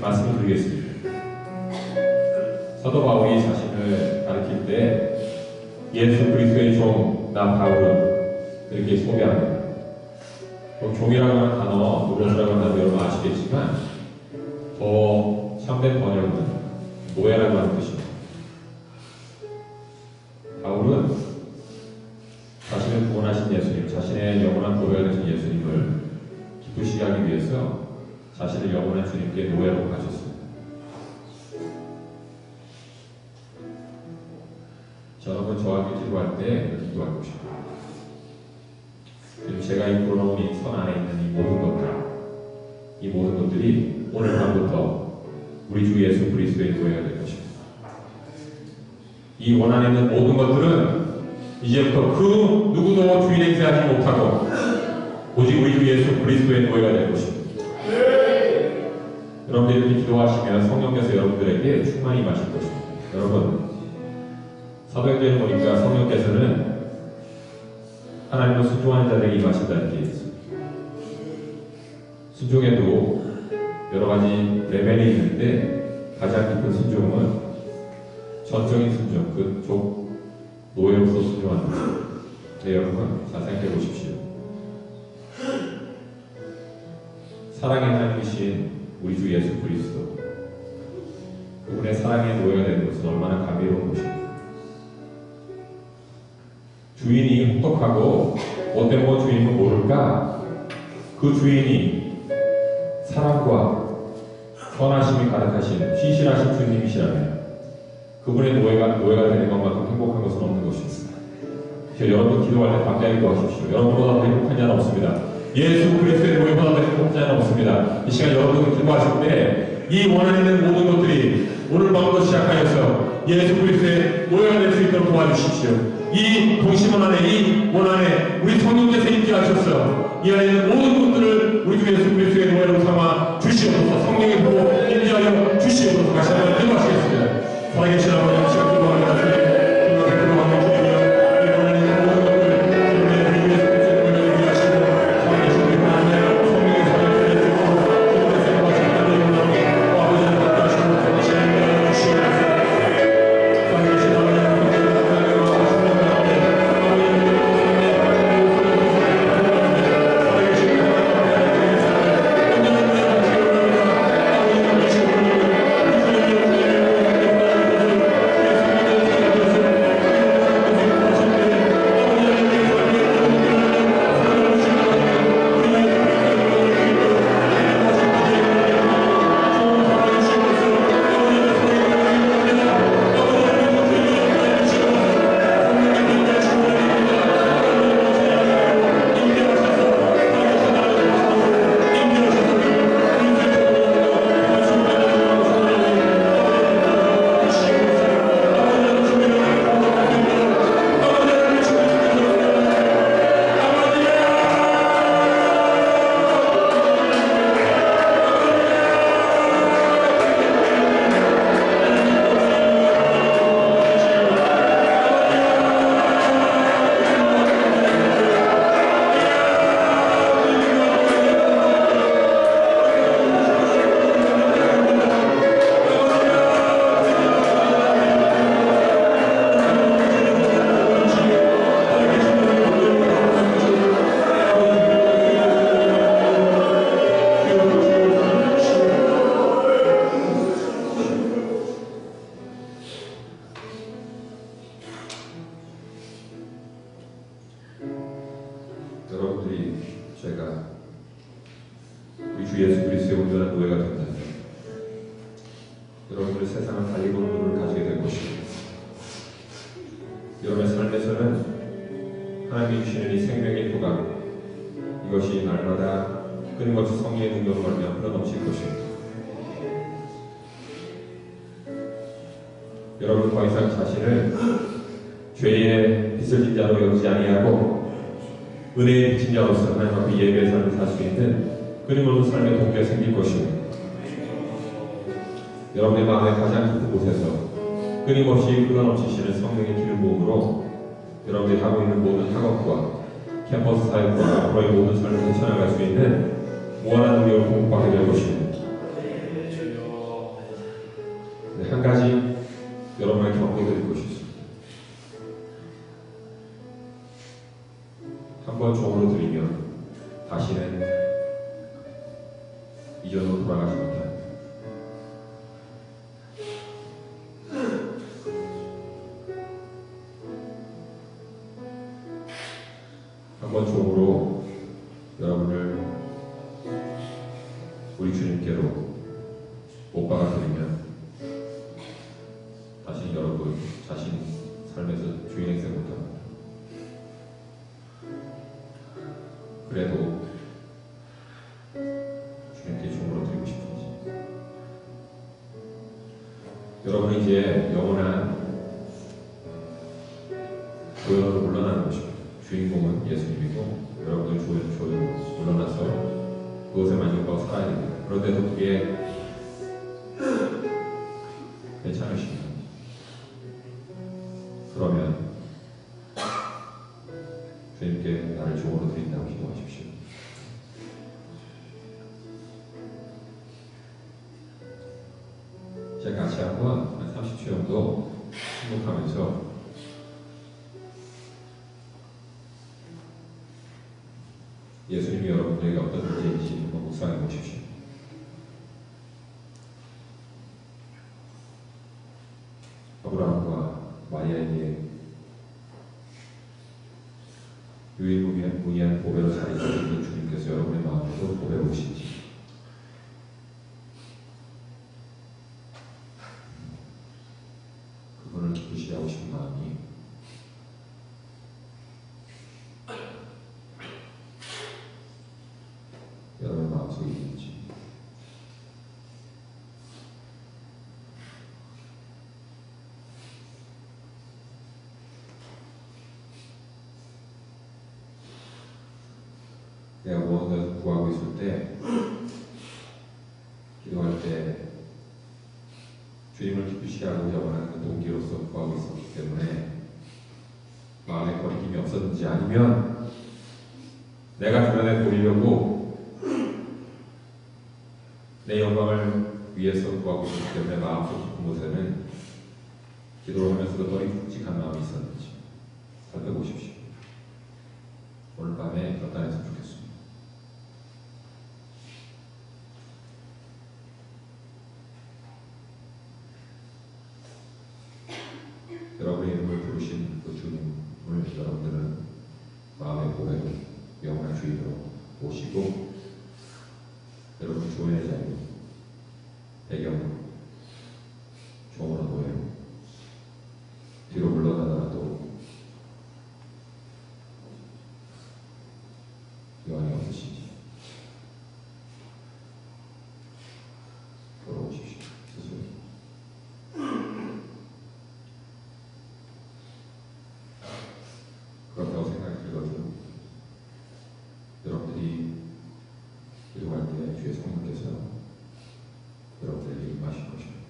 말씀을 드리겠습니다. 사도 바울이 자신을 가르칠 때 예수 그리스도의 종 나 바울은 이렇게 소개합니다. 종이라고 하는 단어, 무엇이라고 하는 단어 여러분 아시겠지만 더 참된 번역은 노예라고 하는 뜻입니다. 바울은 자신을 구원하신 예수님, 자신의 영원한 보배가 되신 예수님을 기쁘시게 하기 위해서 자신을 영원한 주님께 노예로 가셨습니다. 여러분, 저와 함께 기도할 때 기도할 것입니다. 그리고 제가 이 불어놓은 이 선 안에 있는 이 모든 것들이 오늘 밤부터 우리 주 예수 그리스도의 노예가 될 것입니다. 이 원안에 있는 모든 것들은 이제부터 그 누구도 주인 행세하지 못하고 오직 우리 주 예수 그리스도의 노예가 될 것입니다. 여러분들이 기도하시면 성령께서 여러분들에게 충만히 임하실 것입니다. 여러분, 사도행전에 보니까 성령께서는 하나님과 순종하는 자들에게 임하신다는 게 있습니다. 순종에도 여러 가지 레벨이 있는데 가장 깊은 순종은 전적인 순종, 그 족 노예로서 순종하는 것입니다. 네, 여러분 잘 생각해 보십시오. 사랑의 하나님이신 우리 주 예수 그리스도, 그분의 사랑의 노예가 되는 것은 얼마나 감미로운 것입니다. 주인이 혹독하고 못된 주인은 모를까? 그 주인이 사랑과 선하심이 가득하신 신실하신 주님이시라면 그분의 노예가 되는 것만큼 행복한 것은 없는 것입니다. 여러분 기도할 때 담대하게 기도하십시오. 여러분보다 더 행복한 자는 없습니다. 예수 그리스도의 노예보다 더 행복한 자는 없습니다. 이 시간 여러분이 기도하실 때 이 원한에 있는 모든 것들이 오늘 밤부터 시작하여서 예수 그리스도의 노예가 될 수 있도록 도와주십시오. 이 동심원 안에, 이 원안에 우리 성령께서 있게 하셔서 이 안에 있는 모든 것들을 우리 주 예수 그리스도의 노예로 삼아 주시옵소서. 성령의 보호 임재하여 주시옵소서. 다시 한번 기도하시겠습니다. 살아계신 아버지, 시간 기도합니다. 여러분들이 제가 우리 주 예수 그리스도의 온전한 노예가 된다면 여러분들의 세상을 달리 보는 눈을 가지게 될 것입니다. 여러분의 삶에서는 하나님이 주시는 이 생명의 도가 이것이 날마다 끊임없이 성령의 능력으로 말미암아 흘러넘칠 것입니다. 여러분 더 이상 자신을 죄의 빚을 진 자로 여기지 아니하고 은혜의 미친 자로서 하나님 앞에 예배의 삶을 살 수 있는 끊임없는 삶의 동기가 생길 것입니다. 여러분의 마음의 가장 깊은 곳에서 끊임없이 끊임없이 성령의 기름 부음으로 여러분이 하고 있는 모든 학업과 캠퍼스 사역과 앞으로의 모든 삶을 헤쳐나갈 수 있는 무한한 능력을 공급받게 될 것입니다. 한 가지 여러분에게 경고드릴 것이 있습니다. 한번 종으로 드리면 다시는 이전으로 돌아가지 못합니다. 한번 종으로 여러분을 우리 주님께로 못 박아드리면 다시 여러분 자신 삶에서 주인 행세 못합니다. 그래도 주님께 종으로 드리고 싶은지 여러분이 이제 영원한 교회로 물러나는 것입니다. 주인공은 예수님이고 여러분들 조용히 물러나서 그것에 만족하고 살아야 됩니다. 그런데도 그게 괜찮으십니다. 그러면 주님께 나를 종으로 드린다고 기도하십시오. 제가 같이 한번 한 30초 정도 침묵하면서 예수님이 여러분들에게 어떤 존재인지 한번 묵상해 보십시오. 아브라함과 마리아에게 유일무이한 보배로 자리 잡으신 주님께서 여러분의 마음에도 보배로 오신지 그분을 기쁘시게 하고 싶은 마음이 여러분의 마음속에 있는지 내가 무언가를 구하고 있을 때 기도할 때 주님을 기쁘시게 하고자 원하는 동기로서 구하고 있었기 때문에 마음에 거리낌이 없었는지 아니면 내가 주변에 보이려고 내 영광을 위해서 구하고 있기 때문에 마음속 깊은 곳에는 기도를 하면서도 머리 굵직한 마음이 있었는지 살펴보십시오. 오늘 밤에 결단했으면 좋겠습니다. 여러분의 이름을 부르신 그 주님을 여러분들은 마음의 보배로 영원한 주인으로 모시고 여러분 조연의 자리로 배경으로 종으로 놓여요. 뒤로 물러나더라도 여한이 없으신지 돌아오십시오. 스스로 그렇다고 생각이 들거든 여러분들이 기도할 때 주의 성령께서 여러분들에게 임하실 것입니다.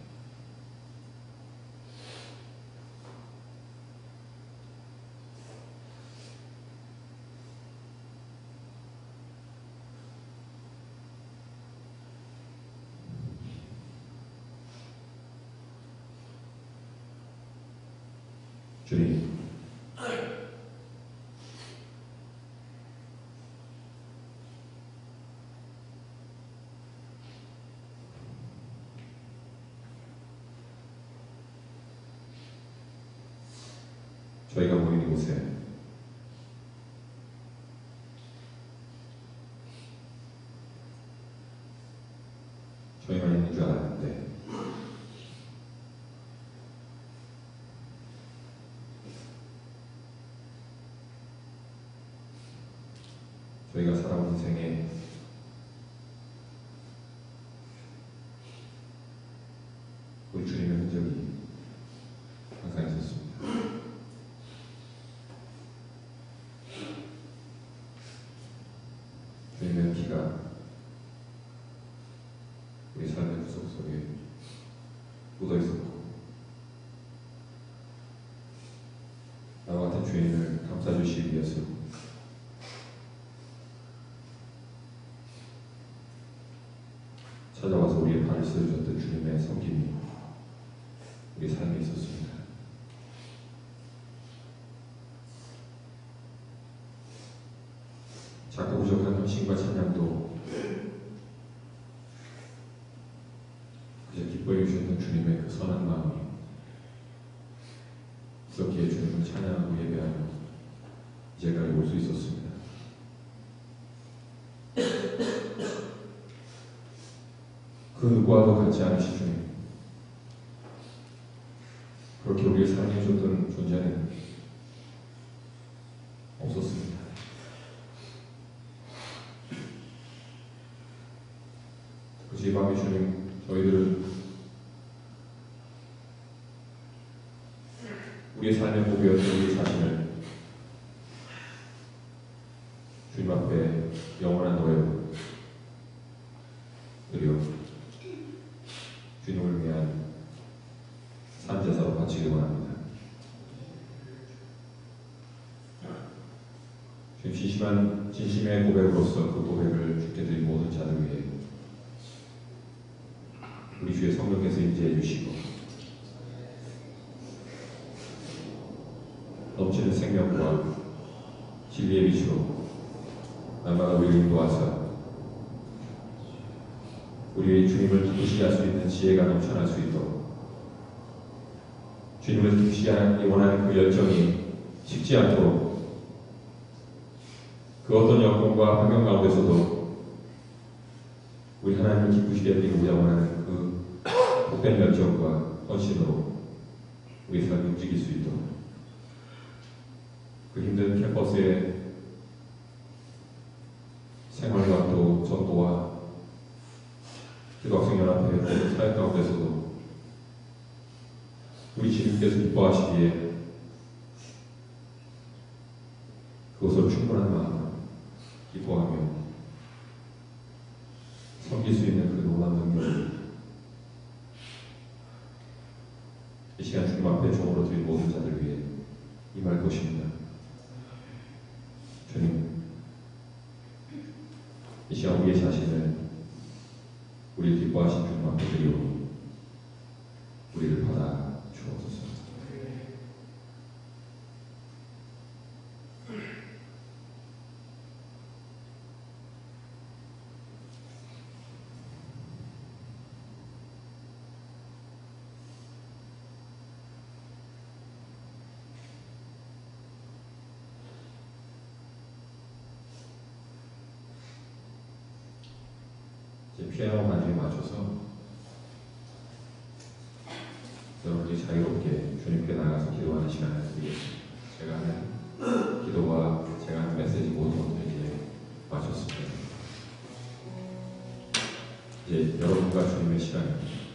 주님, 저희가 모인 이곳에 저희만 있는 줄 알았는데 저희가 살아온 인생에 우리 주님의 흔적이 항상 있었습니다. 나와 같은 죄인을 감싸주시기 위해서 찾아와서 우리의 발을 씻어주셨던 주님의 섬김이 우리 삶에 있었습니다. 작고 부족한 헌신과 찬양도 그저 기뻐해 주셨던 주님의 그 선한 마음이 그렇게 주님을 찬양하고 예배하며 이제까지 올 수 있었습니다. 그 누구와도 같지 않으신 주님, 그렇게 우리를 사랑해 줬던 존재는 없었습니다. 그래서 이 밤에 주님, 저희들은 우리의 삶의 복이었던 우리 자신을 주님 앞에 영원한 노예로 드려 주님을 위한 산제사로 바치기 원합니다. 주님 진심의 고백으로서 그 고백을 주께 드린 모든 자들 위해 우리 주의 성령께서 임재해 주시고 넘치는 생명과 진리의 빛으로 날마다 우리를 인도하사 우리의 주님을 기쁘시게 할 수 있는 지혜가 넘쳐날 수 있도록 주님을 기쁘시게 하기 원하는 그 열정이 식지 않도록 그 어떤 여건과 환경 가운데서도 우리 하나님을 기쁘시게 해드리고자 원하는 그 복된 열정과 헌신으로 우리 삶이 움직일 수 있도록 그 힘든 캠퍼스의 생활과 또 전도와 기도학생연합회 모든 사역 가운데서도 우리 주님께서 기뻐하시기에 그것으로 충분한 마음으로 기뻐하며 섬길 수 있는 그 놀라운 능력을 이 시간 주님 앞에 종으로 드린 모든 자들 위해 임할 것입니다. 주님, 이 시간 우리의 자신을 우리를 기뻐하신 주님 앞에 드리오니 우리를 받아 주옵소서. 피아노 반주에 맞춰서 여러분이 자유롭게 주님께 나가서 기도하는 시간을 드리겠습니다. 제가 하는 기도와 제가 하는 메시지 모든 것들을 이제 마쳤습니다. 이제 여러분과 주님의 시간입니다.